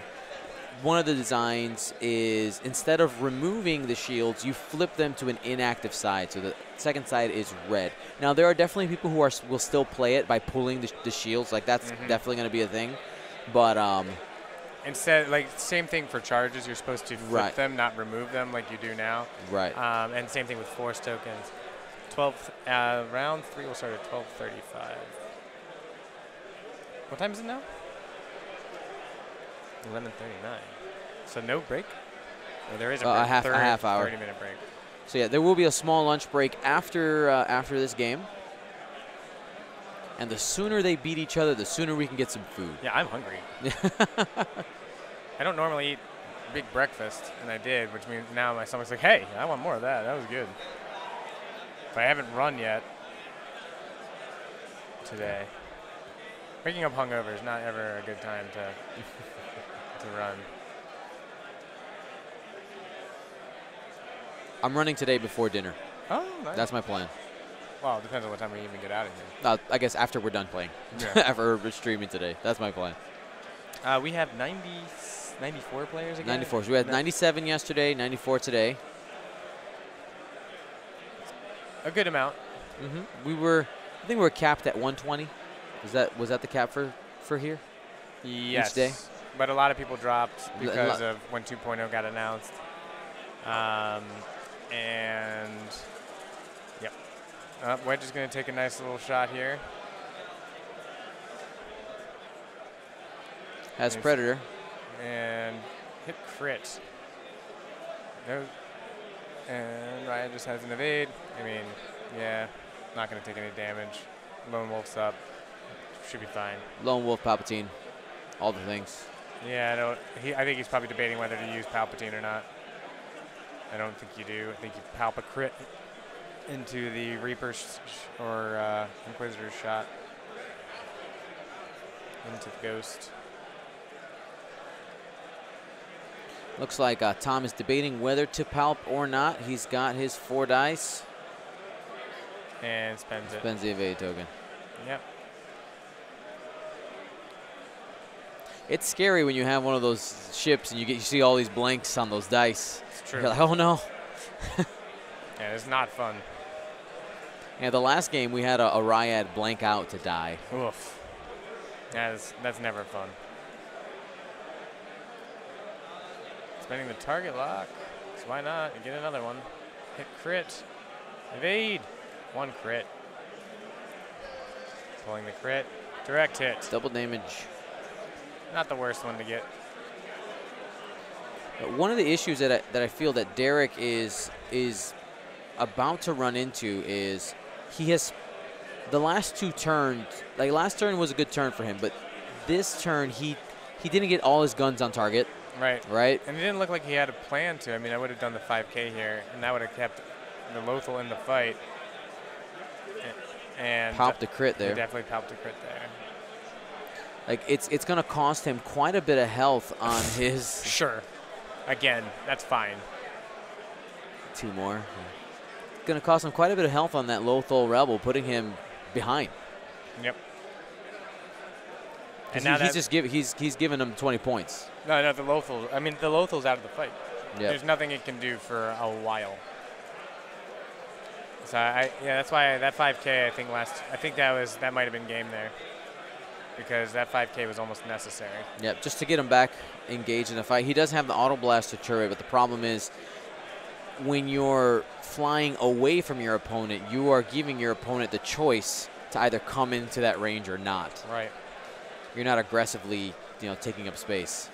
Speaker 1: one of the designs is instead of removing the shields, you flip them to an inactive side. So the second side is red. Now there are definitely people who will still play it by pulling the shields. Like that's definitely going to be a thing. But
Speaker 2: instead, like same thing for charges. You're supposed to flip them, not remove them like you do now.
Speaker 1: Right.
Speaker 2: And same thing with force tokens. Round 3 will start at 12:35. What time is it now? 11:39. So no break? Or there is a break.
Speaker 1: A half hour.
Speaker 2: 30-minute break.
Speaker 1: So yeah, there will be a small lunch break after this game. And the sooner they beat each other, the sooner we can get some food.
Speaker 2: Yeah, I'm hungry. I don't normally eat big breakfast, and I did, which means now my stomach's like, hey, I want more of that. That was good. But I haven't run yet today. Waking up hungover is not ever a good time to run.
Speaker 1: I'm running today before dinner.
Speaker 2: Oh, nice.
Speaker 1: That's my plan.
Speaker 2: Well, it depends on what time we even get out of here.
Speaker 1: I guess after we're done playing.
Speaker 2: Yeah.
Speaker 1: After we're streaming today. That's my plan.
Speaker 2: We have 94 players again?
Speaker 1: 94. So we had 97 yesterday, 94 today.
Speaker 2: A good amount.
Speaker 1: I think we were capped at 120. Was that the cap for here?
Speaker 2: Yes.
Speaker 1: Each day?
Speaker 2: But a lot of people dropped because of when 2.0 got announced. And yep. Wedge is going to take a nice little shot here.
Speaker 1: Has Predator.
Speaker 2: And hit crit. No. And Ryan just has an evade. I mean, yeah, not going to take any damage. Lone Wolf's up. Should be fine.
Speaker 1: Lone Wolf, Palpatine, all the things.
Speaker 2: Yeah, I think he's probably debating whether to use Palpatine or not. I don't think you do. I think you palp a crit into the Reaper or Inquisitor shot. Into the Ghost.
Speaker 1: Looks like Tom is debating whether to palp or not. He's got his 4 dice.
Speaker 2: And spends it.
Speaker 1: Spends the evade token.
Speaker 2: Yep.
Speaker 1: It's scary when you have one of those ships and you see all these blanks on those dice.
Speaker 2: It's true.
Speaker 1: You're like, oh no.
Speaker 2: Yeah, it's not fun.
Speaker 1: Yeah, the last game we had a Ryad blank out to die.
Speaker 2: Oof. That's never fun. Spending the target lock. So why not? You get another one. Hit crit. Evade. 1 crit. Pulling the crit. Direct hit.
Speaker 1: Double damage.
Speaker 2: Not the worst one to get.
Speaker 1: One of the issues that I feel that Derek is about to run into is he has the last 2 turns. Like last turn was a good turn for him, but this turn he didn't get all his guns on target. Right.
Speaker 2: And it didn't look like he had a plan to. I mean, I would have done the 5K here, and that would have kept the Lothal in the fight. And
Speaker 1: Palped the crit there.
Speaker 2: Definitely palped the crit there.
Speaker 1: Like it's going to cost him quite a bit of health on his.
Speaker 2: Sure. Again, that's fine.
Speaker 1: 2 more. It's going to cost him quite a bit of health on that Lothal Rebel, putting him behind.
Speaker 2: Yep.
Speaker 1: And now he's given him 20 points.
Speaker 2: No, the Lothal. I mean, the Lothal's out of the fight.
Speaker 1: Yep.
Speaker 2: There's nothing it can do for a while. So that's why that 5K I think that might have been game there, because that 5K was almost necessary.
Speaker 1: Yep, just to get him back engaged in the fight. He does have the auto blaster turret, but the problem is when you're flying away from your opponent, you are giving your opponent the choice to either come into that range or not.
Speaker 2: Right.
Speaker 1: You're not aggressively, taking up space.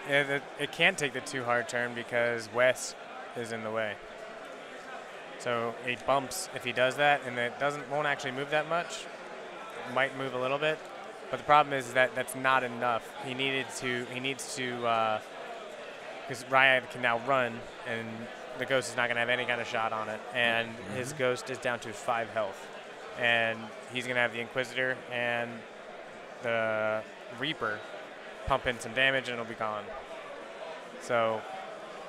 Speaker 2: Yeah, it can't take the too hard turn because Wes is in the way. So he bumps if he does that, and it won't actually move that much. It might move a little bit, but the problem is that that's not enough. He needs to, because Ryad can now run, and the Ghost is not going to have any kind of shot on it, and his Ghost is down to 5 health, and he's going to have the Inquisitor and the Reaper pump in some damage, and it'll be gone. So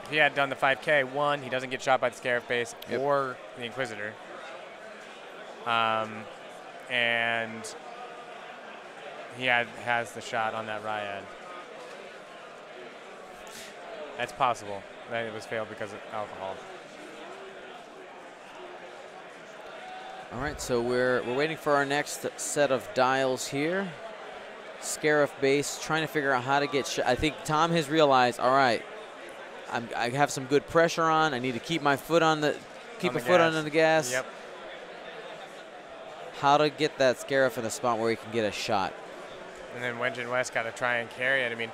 Speaker 2: if he had done the 5K, 1, he doesn't get shot by the Scarif base or the Inquisitor. And he has the shot on that Ryad. That's possible. That it was failed because of alcohol.
Speaker 1: All right, so we're waiting for our next set of dials here. Scarif base, trying to figure out how to get shot. I think Tom has realized, all right, I have some good pressure on. I need to keep my foot on the foot on the gas.
Speaker 2: Yep.
Speaker 1: How to get that Scarif in a spot where he can get a shot.
Speaker 2: And then Wedge and West got to try and carry it. I mean,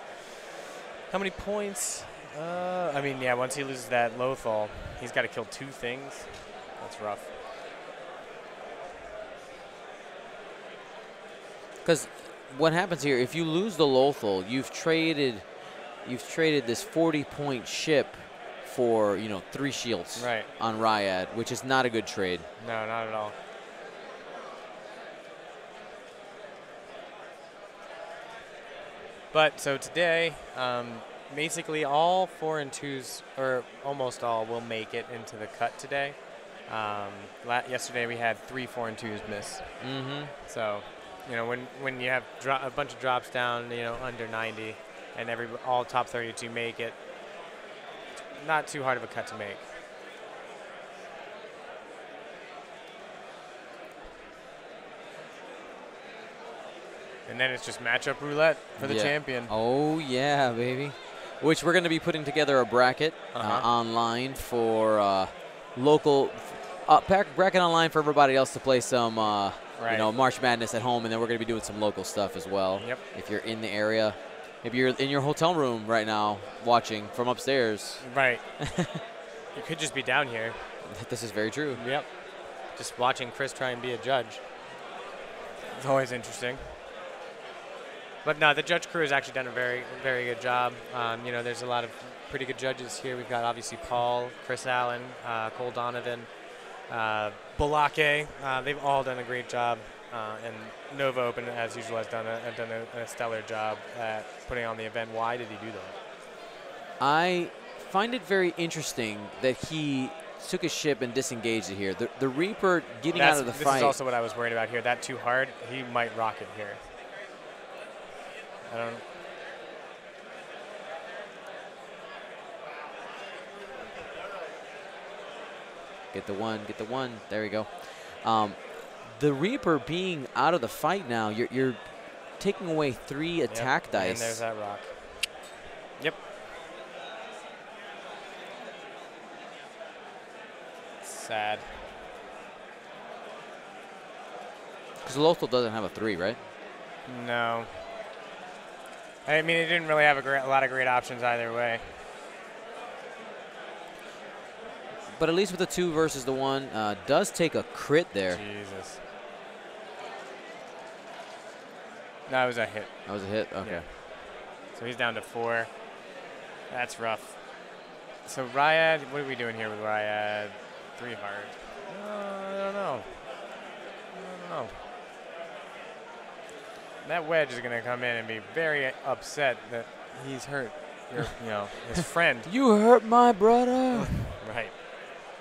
Speaker 2: how many points? Once he loses that Lothal, he's got to kill 2 things. That's rough.
Speaker 1: Because what happens here, if you lose the Lothal, you've traded this 40-point ship for 3 shields on Ryad, which is not a good trade.
Speaker 2: No, not at all. But so today, basically all 4 and 2s, or almost all, will make it into the cut today. Yesterday we had 3 4 and 2s miss. So, when you have a bunch of drops down, under 90, and all top 32 make it, not too hard of a cut to make. And then it's just matchup roulette for the champion.
Speaker 1: Oh, yeah, baby. Which we're going to be putting together a bracket online for local bracket online for everybody else to play some you know, March Madness at home, and then we're going to be doing some local stuff as well.
Speaker 2: Yep.
Speaker 1: If you're in the area, if you're in your hotel room right now watching from upstairs.
Speaker 2: Right. You could just be down here.
Speaker 1: This is very true.
Speaker 2: Yep. Just watching Chris try and be a judge. It's always interesting. But no, the judge crew has actually done a very, very good job. You know, there's a lot of pretty good judges here. We've got obviously Paul, Chris Allen, Cole Donovan, Balake. They've all done a great job. And Nova Open, as usual, has done a stellar job at putting on the event. Why did he do that?
Speaker 1: I find it very interesting that he took his ship and disengaged it here. The Reaper getting out of the fight.
Speaker 2: This is also what I was worried about here. That too hard, he might rock it here. I don't.
Speaker 1: Get the one, get the one. There we go. The Reaper being out of the fight now, you're taking away 3 attack dice.
Speaker 2: And there's that rock. Yep. Sad.
Speaker 1: Because Lothal doesn't have a 3, right?
Speaker 2: No. I mean, he didn't really have a lot of great options either way.
Speaker 1: But at least with the 2 versus the 1, does take a crit there.
Speaker 2: Jesus. That was a hit.
Speaker 1: That was a hit? Okay.
Speaker 2: Yeah. So he's down to 4. That's rough. So Ryad, what are we doing here with Ryad? 3 hard. I don't know. That wedge is going to come in and be very upset that he's hurt. You know, his friend.
Speaker 1: You hurt my brother.
Speaker 2: Right.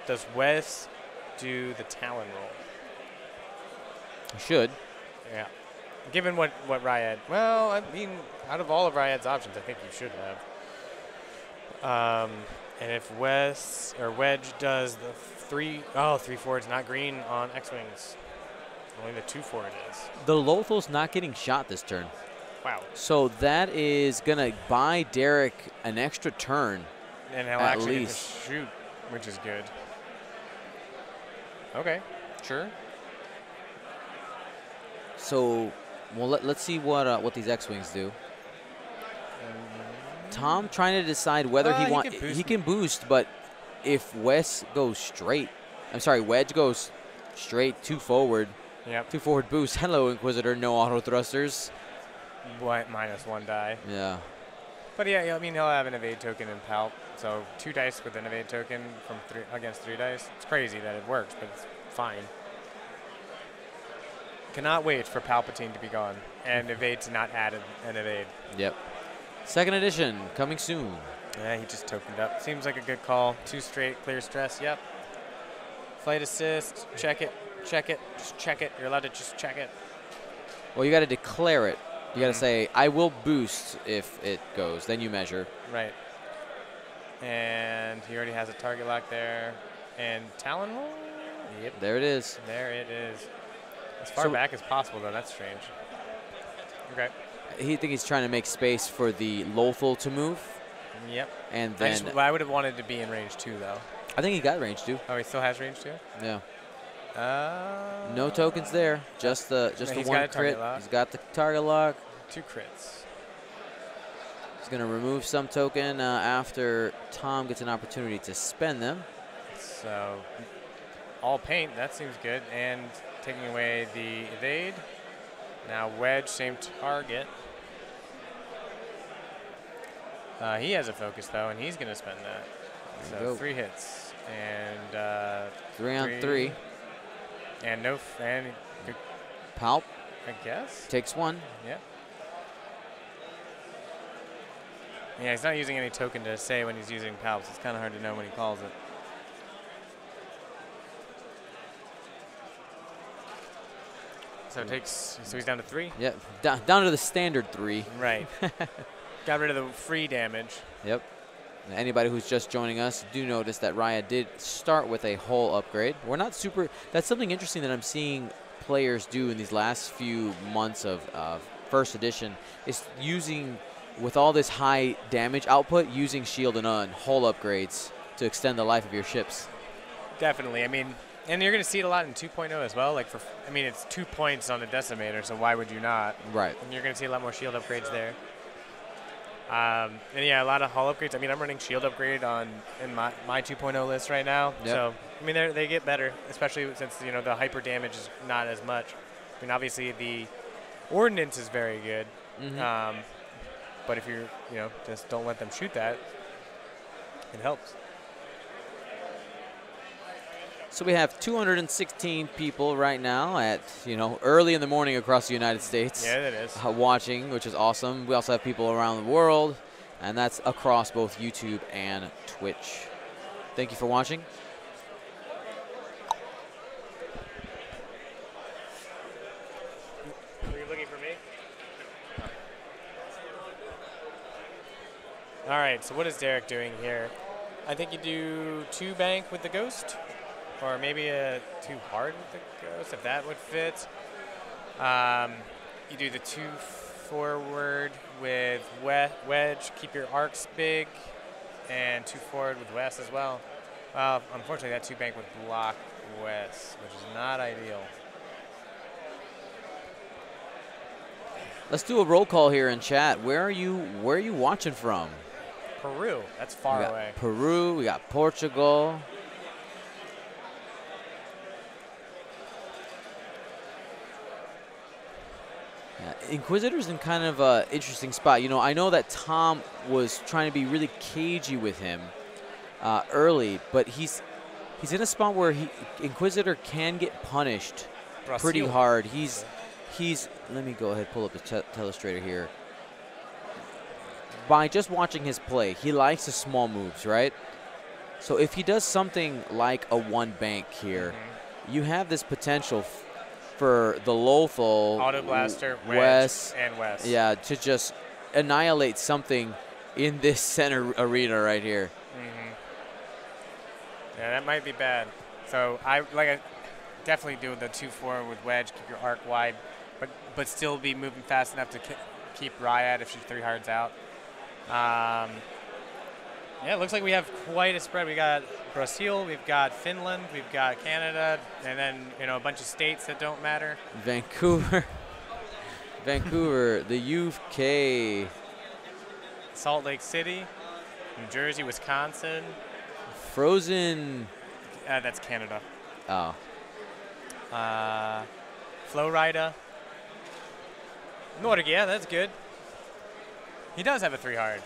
Speaker 2: Does Wes do the Talon roll?
Speaker 1: Should.
Speaker 2: Yeah. Given what Ryad, well, I mean, out of all of Ryad's options, I think you should have. And if Wes or Wedge does the 3 forwards, not green on X-Wings. Only the 2 forward is.
Speaker 1: The Lothal's not getting shot this turn.
Speaker 2: Wow.
Speaker 1: So that is going to buy Derek an extra turn.
Speaker 2: And he'll actually get to shoot, which is good. Okay, sure.
Speaker 1: So, well, let's see what these X-Wings do. Tom trying to decide whether he can boost, but if Wes goes straight, Wedge goes straight 2 forward.
Speaker 2: Yep.
Speaker 1: 2 forward boost. Hello, Inquisitor. No auto thrusters.
Speaker 2: -1 die.
Speaker 1: Yeah.
Speaker 2: But yeah, I mean, he'll have an evade token in Palp. So 2 dice with an evade token from 3 against 3 dice. It's crazy that it works, but it's fine. Cannot wait for Palpatine to be gone and evade to not add an evade.
Speaker 1: Yep. 2nd edition coming soon.
Speaker 2: Yeah, he just tokened up. Seems like a good call. 2 straight, clear stress. Yep. Flight assist. Check it. Check it. Just check it. You're allowed to just check it.
Speaker 1: Well, you got to declare it. You got to say, I will boost if it goes. Then you measure.
Speaker 2: Right. And he already has a target lock there. And Talon roll? Yep.
Speaker 1: There it is.
Speaker 2: There it is. As far back as possible, though. That's strange. Okay.
Speaker 1: He think he's trying to make space for the Lothal to move.
Speaker 2: Yep.
Speaker 1: And then
Speaker 2: I would have wanted to be in range 2, though.
Speaker 1: I think he got range 2.
Speaker 2: Oh, he still has range 2?
Speaker 1: Yeah. No tokens there. Just the 1 crit. He's got the target lock.
Speaker 2: 2 crits.
Speaker 1: He's going to remove some token after Tom gets an opportunity to spend them.
Speaker 2: So all paint, that seems good. And taking away the evade. Now Wedge, same target. He has a focus, though, and he's going to spend that. So 3 hits. And
Speaker 1: 3 on 3.
Speaker 2: And no, and
Speaker 1: Palp.
Speaker 2: I guess.
Speaker 1: Takes 1.
Speaker 2: Yeah. Yeah, he's not using any token to say when he's using Palps. It's kind of hard to know when he calls it. So it takes. So he's down to 3.
Speaker 1: Yep. Down to the standard 3.
Speaker 2: Right. Got rid of the free damage.
Speaker 1: Yep. Anybody who's just joining us, do notice that Raya did start with a hull upgrade. We're not super. That's something interesting that I'm seeing players do in these last few months of first edition, is using, with all this high damage output, using shield and hull upgrades to extend the life of your ships.
Speaker 2: Definitely. I mean, and you're going to see it a lot in 2.0 as well. Like I mean, it's 2 points on the decimator, so why would you not?
Speaker 1: Right.
Speaker 2: And you're going to see a lot more shield upgrades there. And yeah, a lot of hull upgrades. I mean, I'm running shield upgrade in my 2.0 list right now.
Speaker 1: Yep.
Speaker 2: So I mean, they get better, especially since the hyper damage is not as much. I mean, obviously the ordnance is very good, but if you're just don't let them shoot that, it helps.
Speaker 1: So we have 216 people right now at, early in the morning across the United States.
Speaker 2: Yeah, it is.
Speaker 1: Watching, which is awesome. We also have people around the world, and that's across both YouTube and Twitch. Thank you for watching.
Speaker 2: Were you looking for me? All right, so what is Derek doing here? I think you do 2 bank with the Ghost. Or maybe a 2 hard with the Ghost, if that would fit. You do the 2 forward with Wedge, keep your arcs big, and 2 forward with West as well. Unfortunately, that 2 bank would block West, which is not ideal.
Speaker 1: Let's do a roll call here in chat. Where are you watching from?
Speaker 2: Peru, that's far away.
Speaker 1: Peru, we got Portugal. Inquisitor's in kind of an interesting spot. I know that Tom was trying to be really cagey with him early, but he's in a spot where Inquisitor can get punished pretty hard. He's let me go ahead and pull up the telestrator here. By just watching his play, he likes the small moves, right? So if he does something like a 1 bank here, you have this potential for the Lothal,
Speaker 2: Auto Blaster, West, and West.
Speaker 1: Yeah, to just annihilate something in this center arena right here.
Speaker 2: Yeah, that might be bad. So I definitely do the 2-4 with Wedge, keep your arc wide, but still be moving fast enough to keep Ryad if she's 3 hards out. Yeah, it looks like we have quite a spread. We got Brazil, we've got Finland, we've got Canada, and then a bunch of states that don't matter.
Speaker 1: Vancouver, the UK,
Speaker 2: Salt Lake City, New Jersey, Wisconsin.
Speaker 1: Frozen.
Speaker 2: That's Canada.
Speaker 1: Oh.
Speaker 2: Florida. Nordic, yeah, that's good. He does have a 3 hard.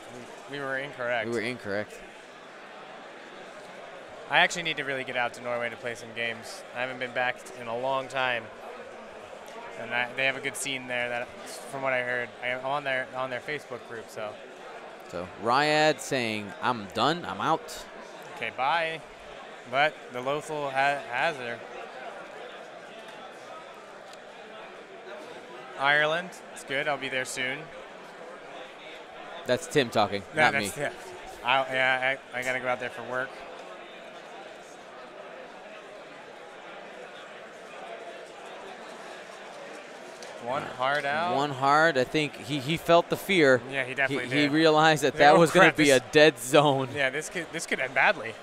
Speaker 2: We were incorrect.
Speaker 1: We were incorrect.
Speaker 2: I actually need to really get out to Norway to play some games. I haven't been back in a long time. And they have a good scene there, that, from what I heard. I'm on their Facebook group, so.
Speaker 1: So Ryad saying, I'm done, I'm out.
Speaker 2: Okay, bye. But the Lothal has her. Ireland, it's good. I'll be there soon.
Speaker 1: That's Tim talking, not me.
Speaker 2: Yeah, I got to go out there for work. One hard out.
Speaker 1: One hard. I think he felt the fear.
Speaker 2: Yeah, he definitely did.
Speaker 1: He realized that was going to be a dead zone.
Speaker 2: Yeah, this could end badly.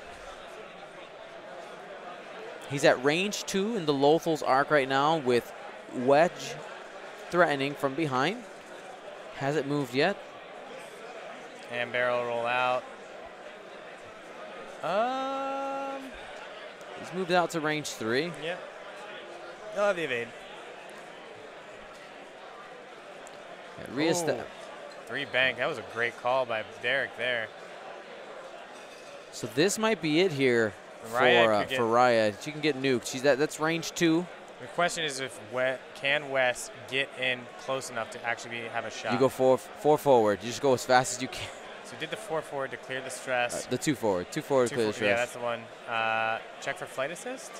Speaker 1: He's at range 2 in the Lothal's arc right now with Wedge threatening from behind. Hasn't moved yet.
Speaker 2: And barrel roll out.
Speaker 1: He's moved out to range 3.
Speaker 2: Yep. They'll have the evade.
Speaker 1: Yeah,
Speaker 2: 3 bank. That was a great call by Derek there.
Speaker 1: So this might be it here for Raya. She can get nuked. That's range 2.
Speaker 2: The question is if can West get in close enough to actually have a shot?
Speaker 1: You go 4 forward. You just go as fast as you can.
Speaker 2: So did the 4 forward to clear the stress.
Speaker 1: The 2 forward. 2 forward to clear the stress.
Speaker 2: Yeah, that's the one. Check for flight assist.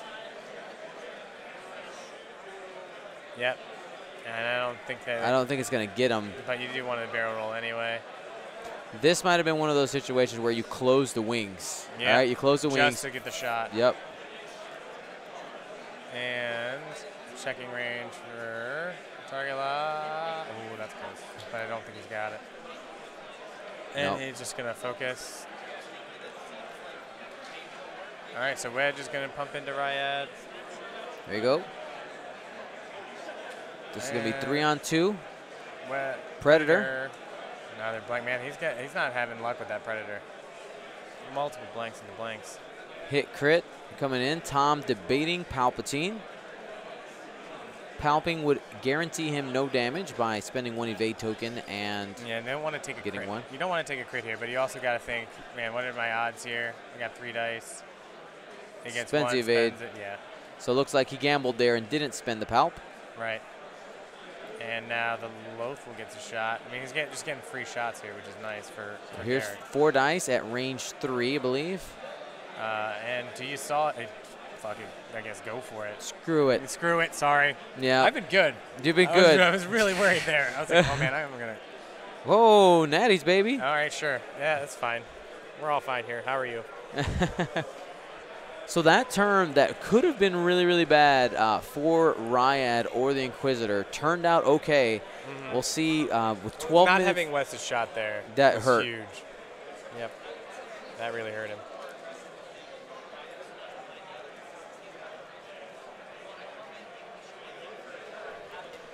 Speaker 2: Yep. And I don't think
Speaker 1: it's going to get him.
Speaker 2: But you do want to barrel roll anyway.
Speaker 1: This might have been one of those situations where you close the wings.
Speaker 2: Yeah.
Speaker 1: All right, you close the wings.
Speaker 2: Just to get the shot.
Speaker 1: Yep.
Speaker 2: And checking range for target lock. Oh, that's but I don't think he's got it. And
Speaker 1: Nope.
Speaker 2: he's just going to focus. All right, so Wedge is going to pump into Ryad.
Speaker 1: There you go. This is going to be 3-on-2. Predator.
Speaker 2: Another blank. Man, he's not having luck with that Predator. Multiple blanks in the blanks.
Speaker 1: Hit crit coming in. Tom debating Palpatine. Palping would guarantee him no damage by spending 1 evade token and
Speaker 2: yeah, you don't want to take a
Speaker 1: getting
Speaker 2: crit.
Speaker 1: 1.
Speaker 2: You don't want to take a crit here, but you also got to think, man, what are my odds here? I got 3 dice. Against
Speaker 1: Spends
Speaker 2: 1,
Speaker 1: the evade.
Speaker 2: spends it, yeah.
Speaker 1: So it looks like he gambled there and didn't spend the Palp.
Speaker 2: Right. And now the Lothal gets a shot. I mean, he's just getting free shots here, which is nice for
Speaker 1: Here's
Speaker 2: Derek.
Speaker 1: 4 dice at range 3, I believe.
Speaker 2: And do you saw it? Fuck it. I guess go for it.
Speaker 1: Screw it.
Speaker 2: Screw it. Sorry.
Speaker 1: Yeah.
Speaker 2: I've been good.
Speaker 1: You've been good.
Speaker 2: I was really worried there. I was like, oh, man, I'm going to.
Speaker 1: Whoa, natties, baby.
Speaker 2: All right, sure. Yeah, that's fine. We're all fine here. How are you?
Speaker 1: So that turn that could have been really, really bad for Ryad or the Inquisitor turned out okay. We'll see with 12
Speaker 2: Not
Speaker 1: minutes.
Speaker 2: having Wes's shot there.
Speaker 1: That
Speaker 2: was
Speaker 1: hurt.
Speaker 2: Huge. Yep. That really hurt him.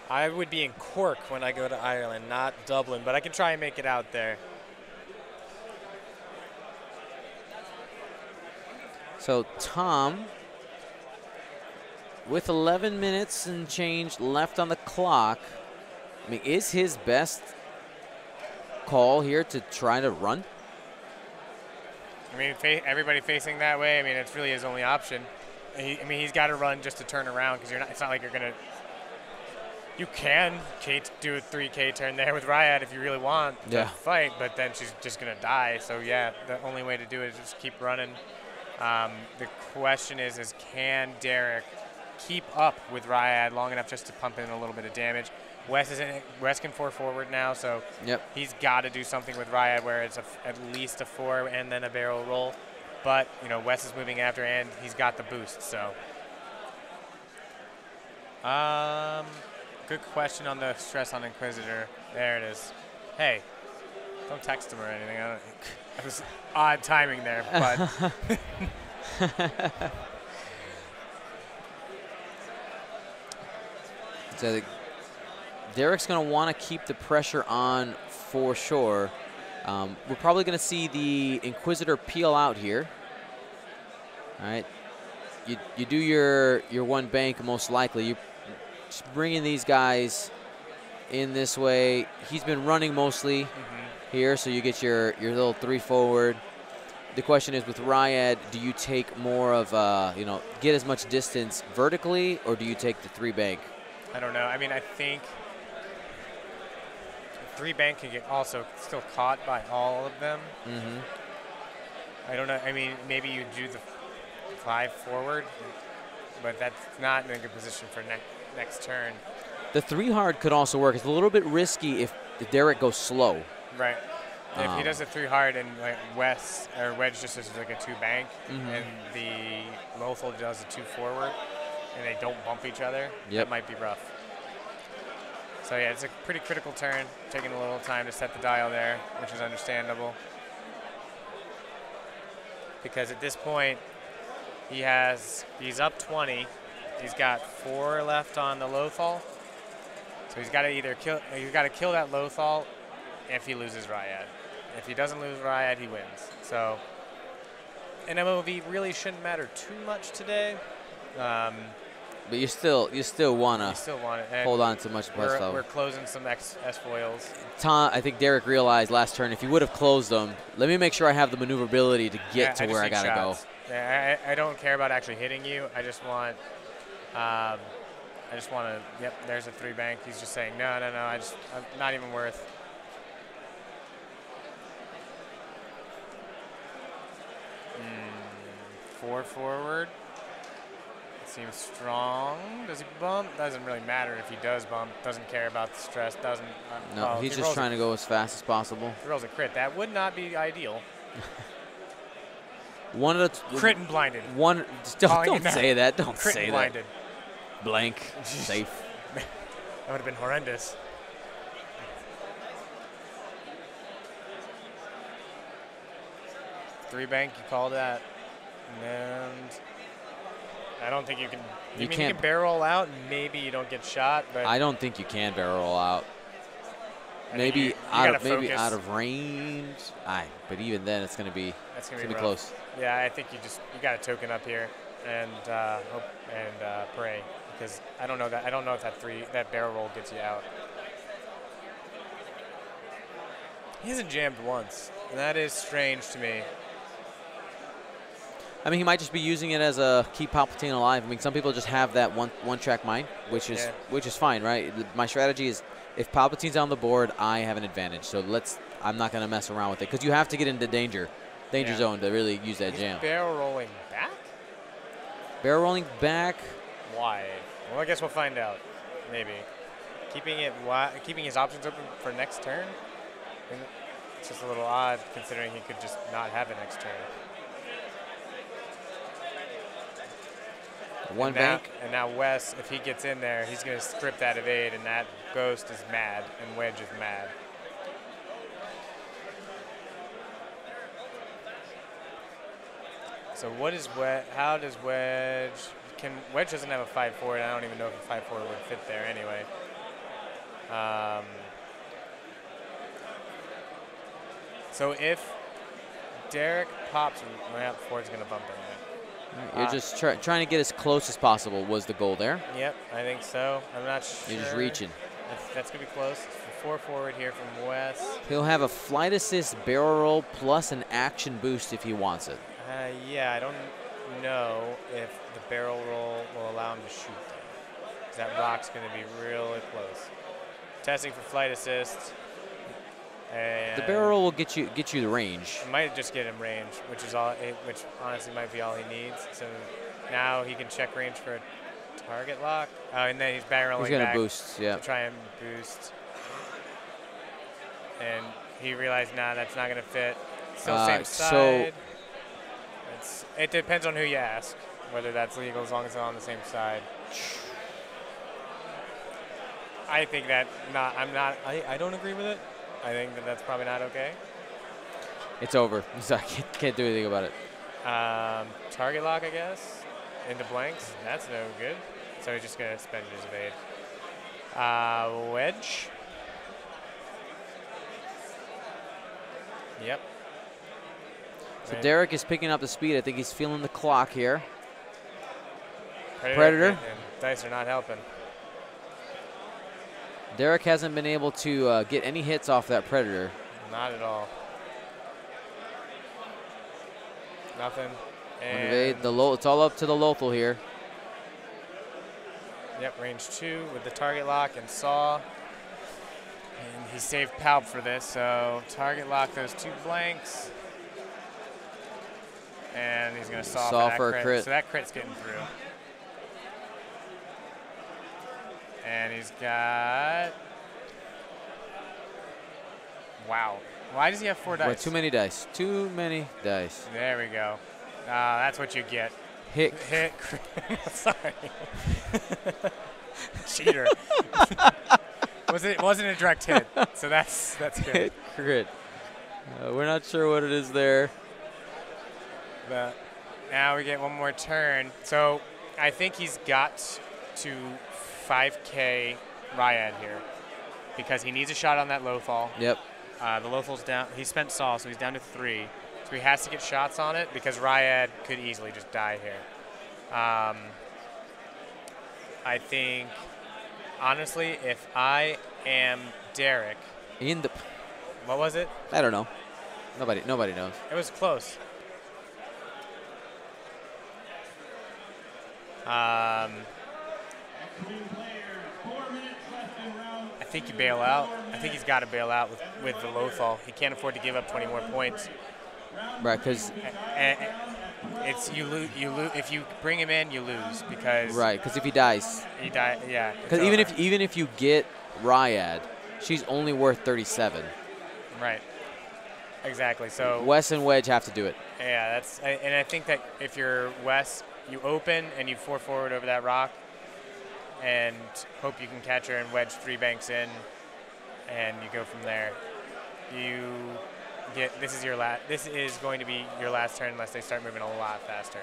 Speaker 2: I would be in Cork when I go to Ireland, not Dublin, but I can try and make it out there.
Speaker 1: So Tom, with 11 minutes and change left on the clock, I mean, is his best call here to try to run?
Speaker 2: I mean, everybody facing that way, I mean, it's really his only option. I mean, he's got to run just to turn around because it's not like you're going to. You can do a 3K turn there with Ryad if you really want to fight, but then she's just going to die. So, yeah, the only way to do it is just keep running. The question is can Derek keep up with Ryad long enough just to pump in a little bit of damage? Wes can 4 forward now, so he's got to do something with Ryad where it's at least a 4 and then a barrel roll. But, you know, Wes is moving after and he's got the boost, so. Good question on the stress on Inquisitor. There it is. Hey, don't text him or anything. It was odd timing there, but.
Speaker 1: So Derek's going to want to keep the pressure on for sure. We're probably going to see the Inquisitor peel out here. All right. You do your 1 bank most likely. You just bringing these guys in this way. He's been running mostly here, so you get your little 3 forward. The question is with Ryad, do you take more of get as much distance vertically, or do you take the 3 bank?
Speaker 2: I don't know. I mean, I think 3 bank can get also still caught by all of them. I don't know. I mean, maybe you do the 5 forward, but that's not in a good position for next turn.
Speaker 1: The 3 hard could also work. It's a little bit risky if Derek goes slow.
Speaker 2: Right. If he does a 3 hard and like Wedge just does like a 2 bank, and the Lothal does a 2 forward, and they don't bump each other, that might be rough. So yeah, it's a pretty critical turn, taking a little time to set the dial there, which is understandable. Because at this point, he's up 20. He's got 4 left on the Lothal. So he's got to either kill that Lothal if he loses Ryad. If he doesn't lose Ryad, he wins. So an MOV really shouldn't matter too much today.
Speaker 1: But you still want to hold on to much plus level.
Speaker 2: We're closing some S foils.
Speaker 1: Tom, I think Derek realized last turn if he would have closed them, let me make sure I have the maneuverability to get to where I got to go.
Speaker 2: Yeah, I don't care about actually hitting you. I just want to, yep, there's a 3 bank. He's just saying, no, I'm not even worth. Four forward. Seems strong. Does he bump? Doesn't really matter if he does bump. Doesn't care about the stress.
Speaker 1: No, he's just trying to go as fast as possible.
Speaker 2: He rolls a crit. That would not be ideal.
Speaker 1: One of the
Speaker 2: crit and blinded.
Speaker 1: Don't say that. Don't
Speaker 2: crit
Speaker 1: say
Speaker 2: and
Speaker 1: that.
Speaker 2: Blinded.
Speaker 1: Blank. Safe.
Speaker 2: That would have been horrendous. 3 bank, you call that. And I don't think you can. You can barrel roll out, and maybe you don't get shot. But
Speaker 1: I don't think you can barrel roll out. Maybe
Speaker 2: you
Speaker 1: out of range. But even then, it's gonna be close.
Speaker 2: Yeah, I think you got to token up here and hope and pray, because I don't know if that barrel roll gets you out. He hasn't jammed once, and that is strange to me.
Speaker 1: I mean, he might just be using it as a keep Palpatine alive. I mean, some people just have that one-track mind, which is fine, right? My strategy is, if Palpatine's on the board, I have an advantage. So I'm not going to mess around with it, because you have to get into danger zone to really use that jam.
Speaker 2: Barrel rolling back?
Speaker 1: Barrel rolling back.
Speaker 2: Why? Well, I guess we'll find out. Maybe keeping his options open for next turn. It's just a little odd, considering he could just not have a next turn.
Speaker 1: One bank.
Speaker 2: And now Wes, if he gets in there, he's going to strip that evade, and that Ghost is mad, and Wedge is mad. So what is Wedge? How does Wedge? Wedge doesn't have a 5-4, and I don't even know if a 5-4 would fit there anyway. So if Derek pops, well, Ford's going to bump in there.
Speaker 1: You're just trying to get as close as possible was the goal there.
Speaker 2: Yep, I think so. I'm not sure.
Speaker 1: You're just reaching.
Speaker 2: That's going to be close. 4 forward here from Wes.
Speaker 1: He'll have a flight assist barrel roll plus an action boost if he wants it.
Speaker 2: Yeah, I don't know if the barrel roll will allow him to shoot there, because that rock's going to be really close. Testing for flight assist. And
Speaker 1: the barrel roll will get you the range.
Speaker 2: It might just get him range, which honestly might be all he needs. So now he can check range for a target lock. And then he's barreling
Speaker 1: He's gonna
Speaker 2: back
Speaker 1: boost, yeah.
Speaker 2: to try and boost. And he realized, nah, that's not gonna fit. Still same side. It depends on who you ask, whether that's legal, as long as it's on the same side. I think that I don't agree with it. I think that's probably not okay.
Speaker 1: It's over. So I can't do anything about it.
Speaker 2: Target lock, I guess, into blanks. That's no good. So he's just going to spend his evade. Wedge. Yep.
Speaker 1: So Derek is picking up the speed. I think he's feeling the clock here. Predator.
Speaker 2: And dice are not helping.
Speaker 1: Derek hasn't been able to get any hits off that Predator.
Speaker 2: Not at all. Nothing.
Speaker 1: And it's all up to the Lothal here.
Speaker 2: Yep, range 2 with the target lock and saw. And he saved Palp for this, so target lock those 2 blanks. And he's going to saw for that crit. So that crit's getting through. And he's got... Wow. Why does he have 4 dice?
Speaker 1: Well, too many dice. Too many dice.
Speaker 2: There we go. That's what you get.
Speaker 1: Hit.
Speaker 2: Sorry. Cheater. Wasn't a direct hit, so that's good.
Speaker 1: Hit crit. We're not sure what it is there.
Speaker 2: But now we get one more turn. So I think he's got to 5K Ryad here, because he needs a shot on that Lothal.
Speaker 1: Yep.
Speaker 2: The Lothal's down. He spent Saw, so he's down to 3. So he has to get shots on it, because Ryad could easily just die here. I think, honestly, if I am Derek. What was it?
Speaker 1: I don't know. Nobody knows.
Speaker 2: It was close. I think you bail out. I think he's got to bail out with the Lothal. He can't afford to give up 20 more points.
Speaker 1: Right, because
Speaker 2: it's you lose. If you bring him in, you lose, because
Speaker 1: if he dies,
Speaker 2: Yeah.
Speaker 1: Because even if you get Ryad, she's only worth 37.
Speaker 2: Right. Exactly. So
Speaker 1: Wes and Wedge have to do it.
Speaker 2: Yeah, and I think that if you're Wes, you open and you 4 forward over that rock, and hope you can catch her, and Wedge 3 banks in, and you go from there. This is This is going to be your last turn unless they start moving a lot faster.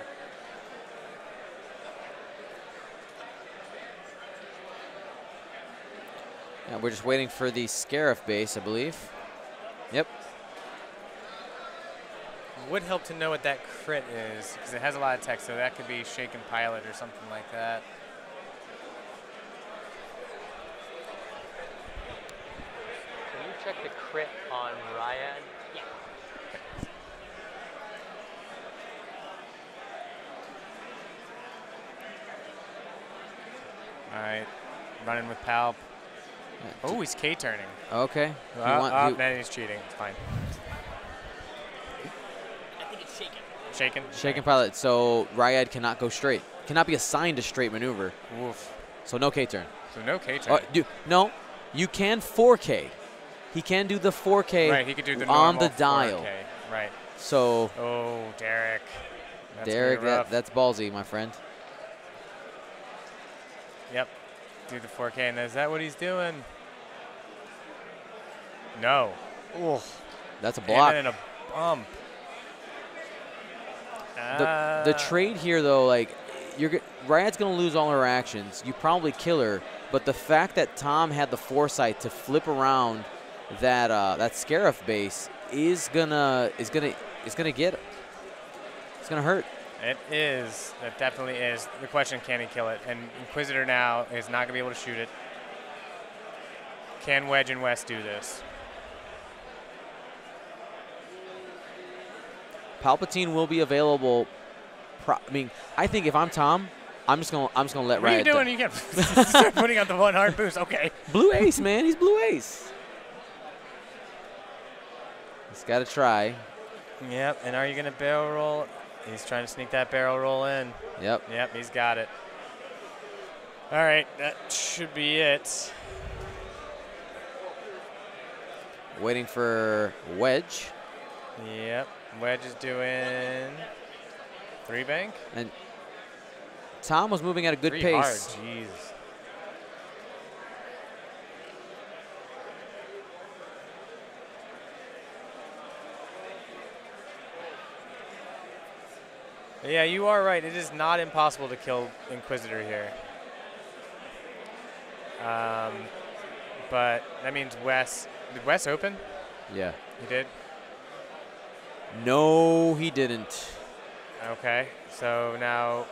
Speaker 1: Yeah, we're just waiting for the Scarif base, I believe. Yep.
Speaker 2: Would help to know what that crit is because it has a lot of text, so that could be Shaken Pilot or something like that.
Speaker 4: Can you check the crit on Ryad? Yeah.
Speaker 2: All right, running with Palp. Oh, he's K-turning.
Speaker 1: Okay.
Speaker 2: Man, he's cheating. It's fine.
Speaker 4: I think it's shaken.
Speaker 2: Shaken?
Speaker 1: Shaken Pilot. So Ryad cannot go straight. Cannot be assigned a straight maneuver.
Speaker 2: Oof.
Speaker 1: So no K-turn.
Speaker 2: So no K-turn.
Speaker 1: No, you can 4K. He can do the 4K
Speaker 2: right, he could do the
Speaker 1: on the
Speaker 2: normal
Speaker 1: dial.
Speaker 2: 4K. Right.
Speaker 1: So.
Speaker 2: Oh, Derek.
Speaker 1: Derek, that's ballsy, my friend.
Speaker 2: Yep. Do the 4K, and is that what he's doing? No. Ooh.
Speaker 1: That's a block.
Speaker 2: And a bump.
Speaker 1: The trade here, though, like, Ryad's going to lose all her actions. You probably kill her, but the fact that Tom had the foresight to flip around that Scarif base is gonna get. It's gonna hurt.
Speaker 2: It is. It definitely is. The question, can he kill it? And Inquisitor now is not going to be able to shoot it. Can Wedge and West do this?
Speaker 1: Palpatine will be available. I think if I'm Tom, I'm just gonna let Ryad.
Speaker 2: What are you doing? You can't start putting out the one hard boost. Okay.
Speaker 1: Blue Ace, man. He's Blue Ace. He's got to try.
Speaker 2: Yep. And are you going to barrel roll? He's trying to sneak that barrel roll in.
Speaker 1: Yep.
Speaker 2: Yep, he's got it. All right, that should be it.
Speaker 1: Waiting for Wedge.
Speaker 2: Yep, Wedge is doing 3 bank.
Speaker 1: And Tom was moving at a good
Speaker 2: 3
Speaker 1: pace.
Speaker 2: Hard, jeez. Yeah, you are right. It is not impossible to kill Inquisitor here. But that means Wes. Did Wes open?
Speaker 1: Yeah.
Speaker 2: He did?
Speaker 1: No, he didn't.
Speaker 2: Okay. So now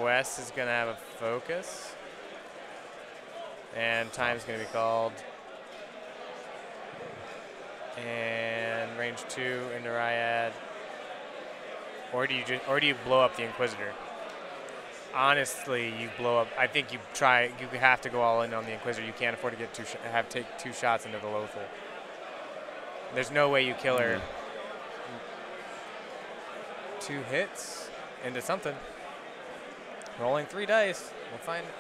Speaker 2: Wes is going to have a focus. And time's going to be called. And range 2 into Ryad. Or do you blow up the Inquisitor? Honestly, you blow up. I think you have to go all in on the Inquisitor. You can't afford to get take 2 shots into the Lothal. There's no way you kill her. 2 hits into something. Rolling 3 dice. We'll find it.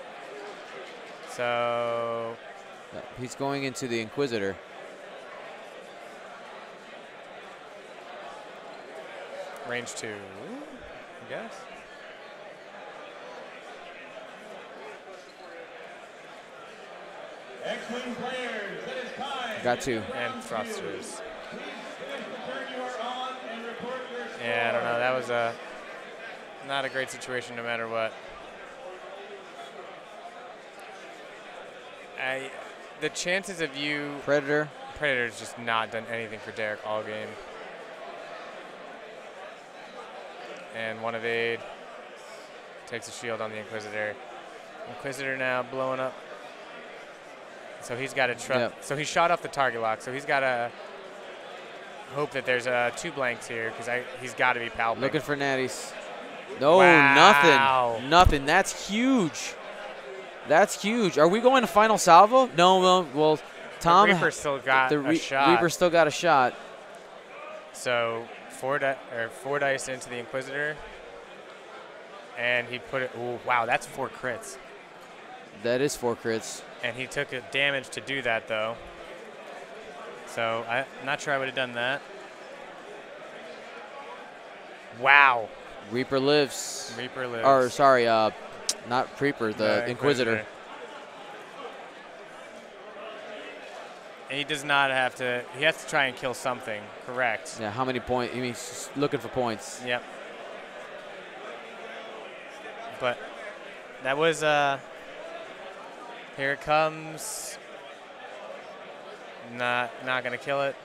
Speaker 2: So
Speaker 1: he's going into the Inquisitor.
Speaker 2: Range 2, I guess.
Speaker 3: X-Wing players, it is time.
Speaker 1: Got 2.
Speaker 2: And thrusters.
Speaker 3: Please finish the turn you are on and report your score.
Speaker 2: Yeah, I don't know. That was not a great situation no matter what. The chances of you... Predator's just not done anything for Derek all game. And 1 evade. Takes a shield on the Inquisitor. Inquisitor now blowing up. So he's got to trust.
Speaker 1: Yep.
Speaker 2: So he shot off the target lock. So he's got to hope that there's 2 blanks here because he's got to be palping.
Speaker 1: Looking for natties. No,
Speaker 2: Wow.
Speaker 1: nothing. That's huge. That's huge. Are we going to final salvo? No. Well, Tom.
Speaker 2: The Reaper still got a shot.
Speaker 1: Reaper still got a shot.
Speaker 2: So 4 dice into the Inquisitor, and he put it. Ooh, wow, that's 4 crits.
Speaker 1: That is 4 crits.
Speaker 2: And he took a damage to do that, though. So I'm not sure I would have done that. Wow.
Speaker 1: Reaper lives.
Speaker 2: Reaper lives.
Speaker 1: Or sorry, not Reaper, the Inquisitor.
Speaker 2: He does not have to. He has to try and kill something. Correct.
Speaker 1: Yeah, how many points? He means looking for points.
Speaker 2: Yep. But that was, here it comes. Not going to kill it.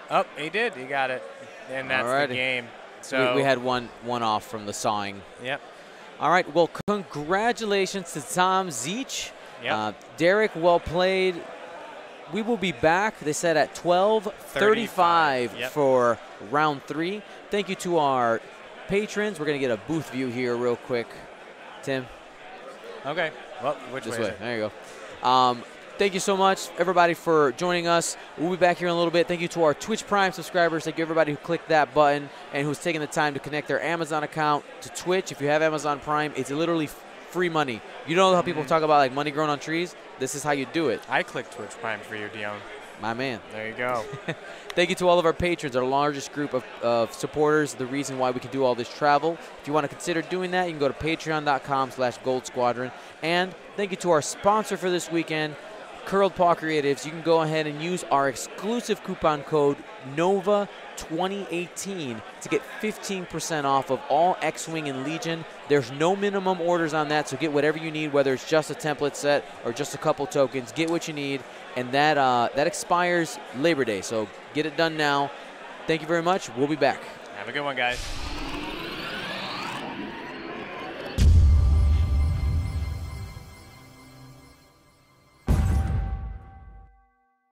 Speaker 2: Oh, he did. He got it. And that's
Speaker 1: Alrighty.
Speaker 2: the game. So
Speaker 1: We had one off from the sawing.
Speaker 2: Yep.
Speaker 1: All right. Well, congratulations to Tom Zych.
Speaker 2: Yep.
Speaker 1: Derek, well played. We will be back, they said, at 12:35
Speaker 2: Yep.
Speaker 1: for round 3. Thank you to our patrons. We're going to get a booth view here real quick. Tim?
Speaker 2: Okay. Well, which
Speaker 1: This
Speaker 2: way?
Speaker 1: way.
Speaker 2: Is it?
Speaker 1: There you go. Thank you so much, everybody, for joining us. We'll be back here in a little bit. Thank you to our Twitch Prime subscribers. Thank you, everybody who clicked that button and who's taking the time to connect their Amazon account to Twitch. If you have Amazon Prime, it's literally free money. You know how people talk about like money growing on trees? This is how you do it.
Speaker 2: I clicked Twitch Prime for you, Dion.
Speaker 1: My man.
Speaker 2: There you go.
Speaker 1: Thank you to all of our patrons, our largest group of supporters, the reason why we can do all this travel. If you want to consider doing that, you can go to patreon.com/Gold Squadron. And thank you to our sponsor for this weekend, Curled Paw Creatives. You can go ahead and use our exclusive coupon code NOVA2018 to get 15% off of all X-Wing and Legion. There's no minimum orders on that, so get whatever you need, whether it's just a template set or just a couple tokens. Get what you need, and that expires Labor Day, so get it done now. Thank you very much. We'll be back.
Speaker 2: Have a good one, guys.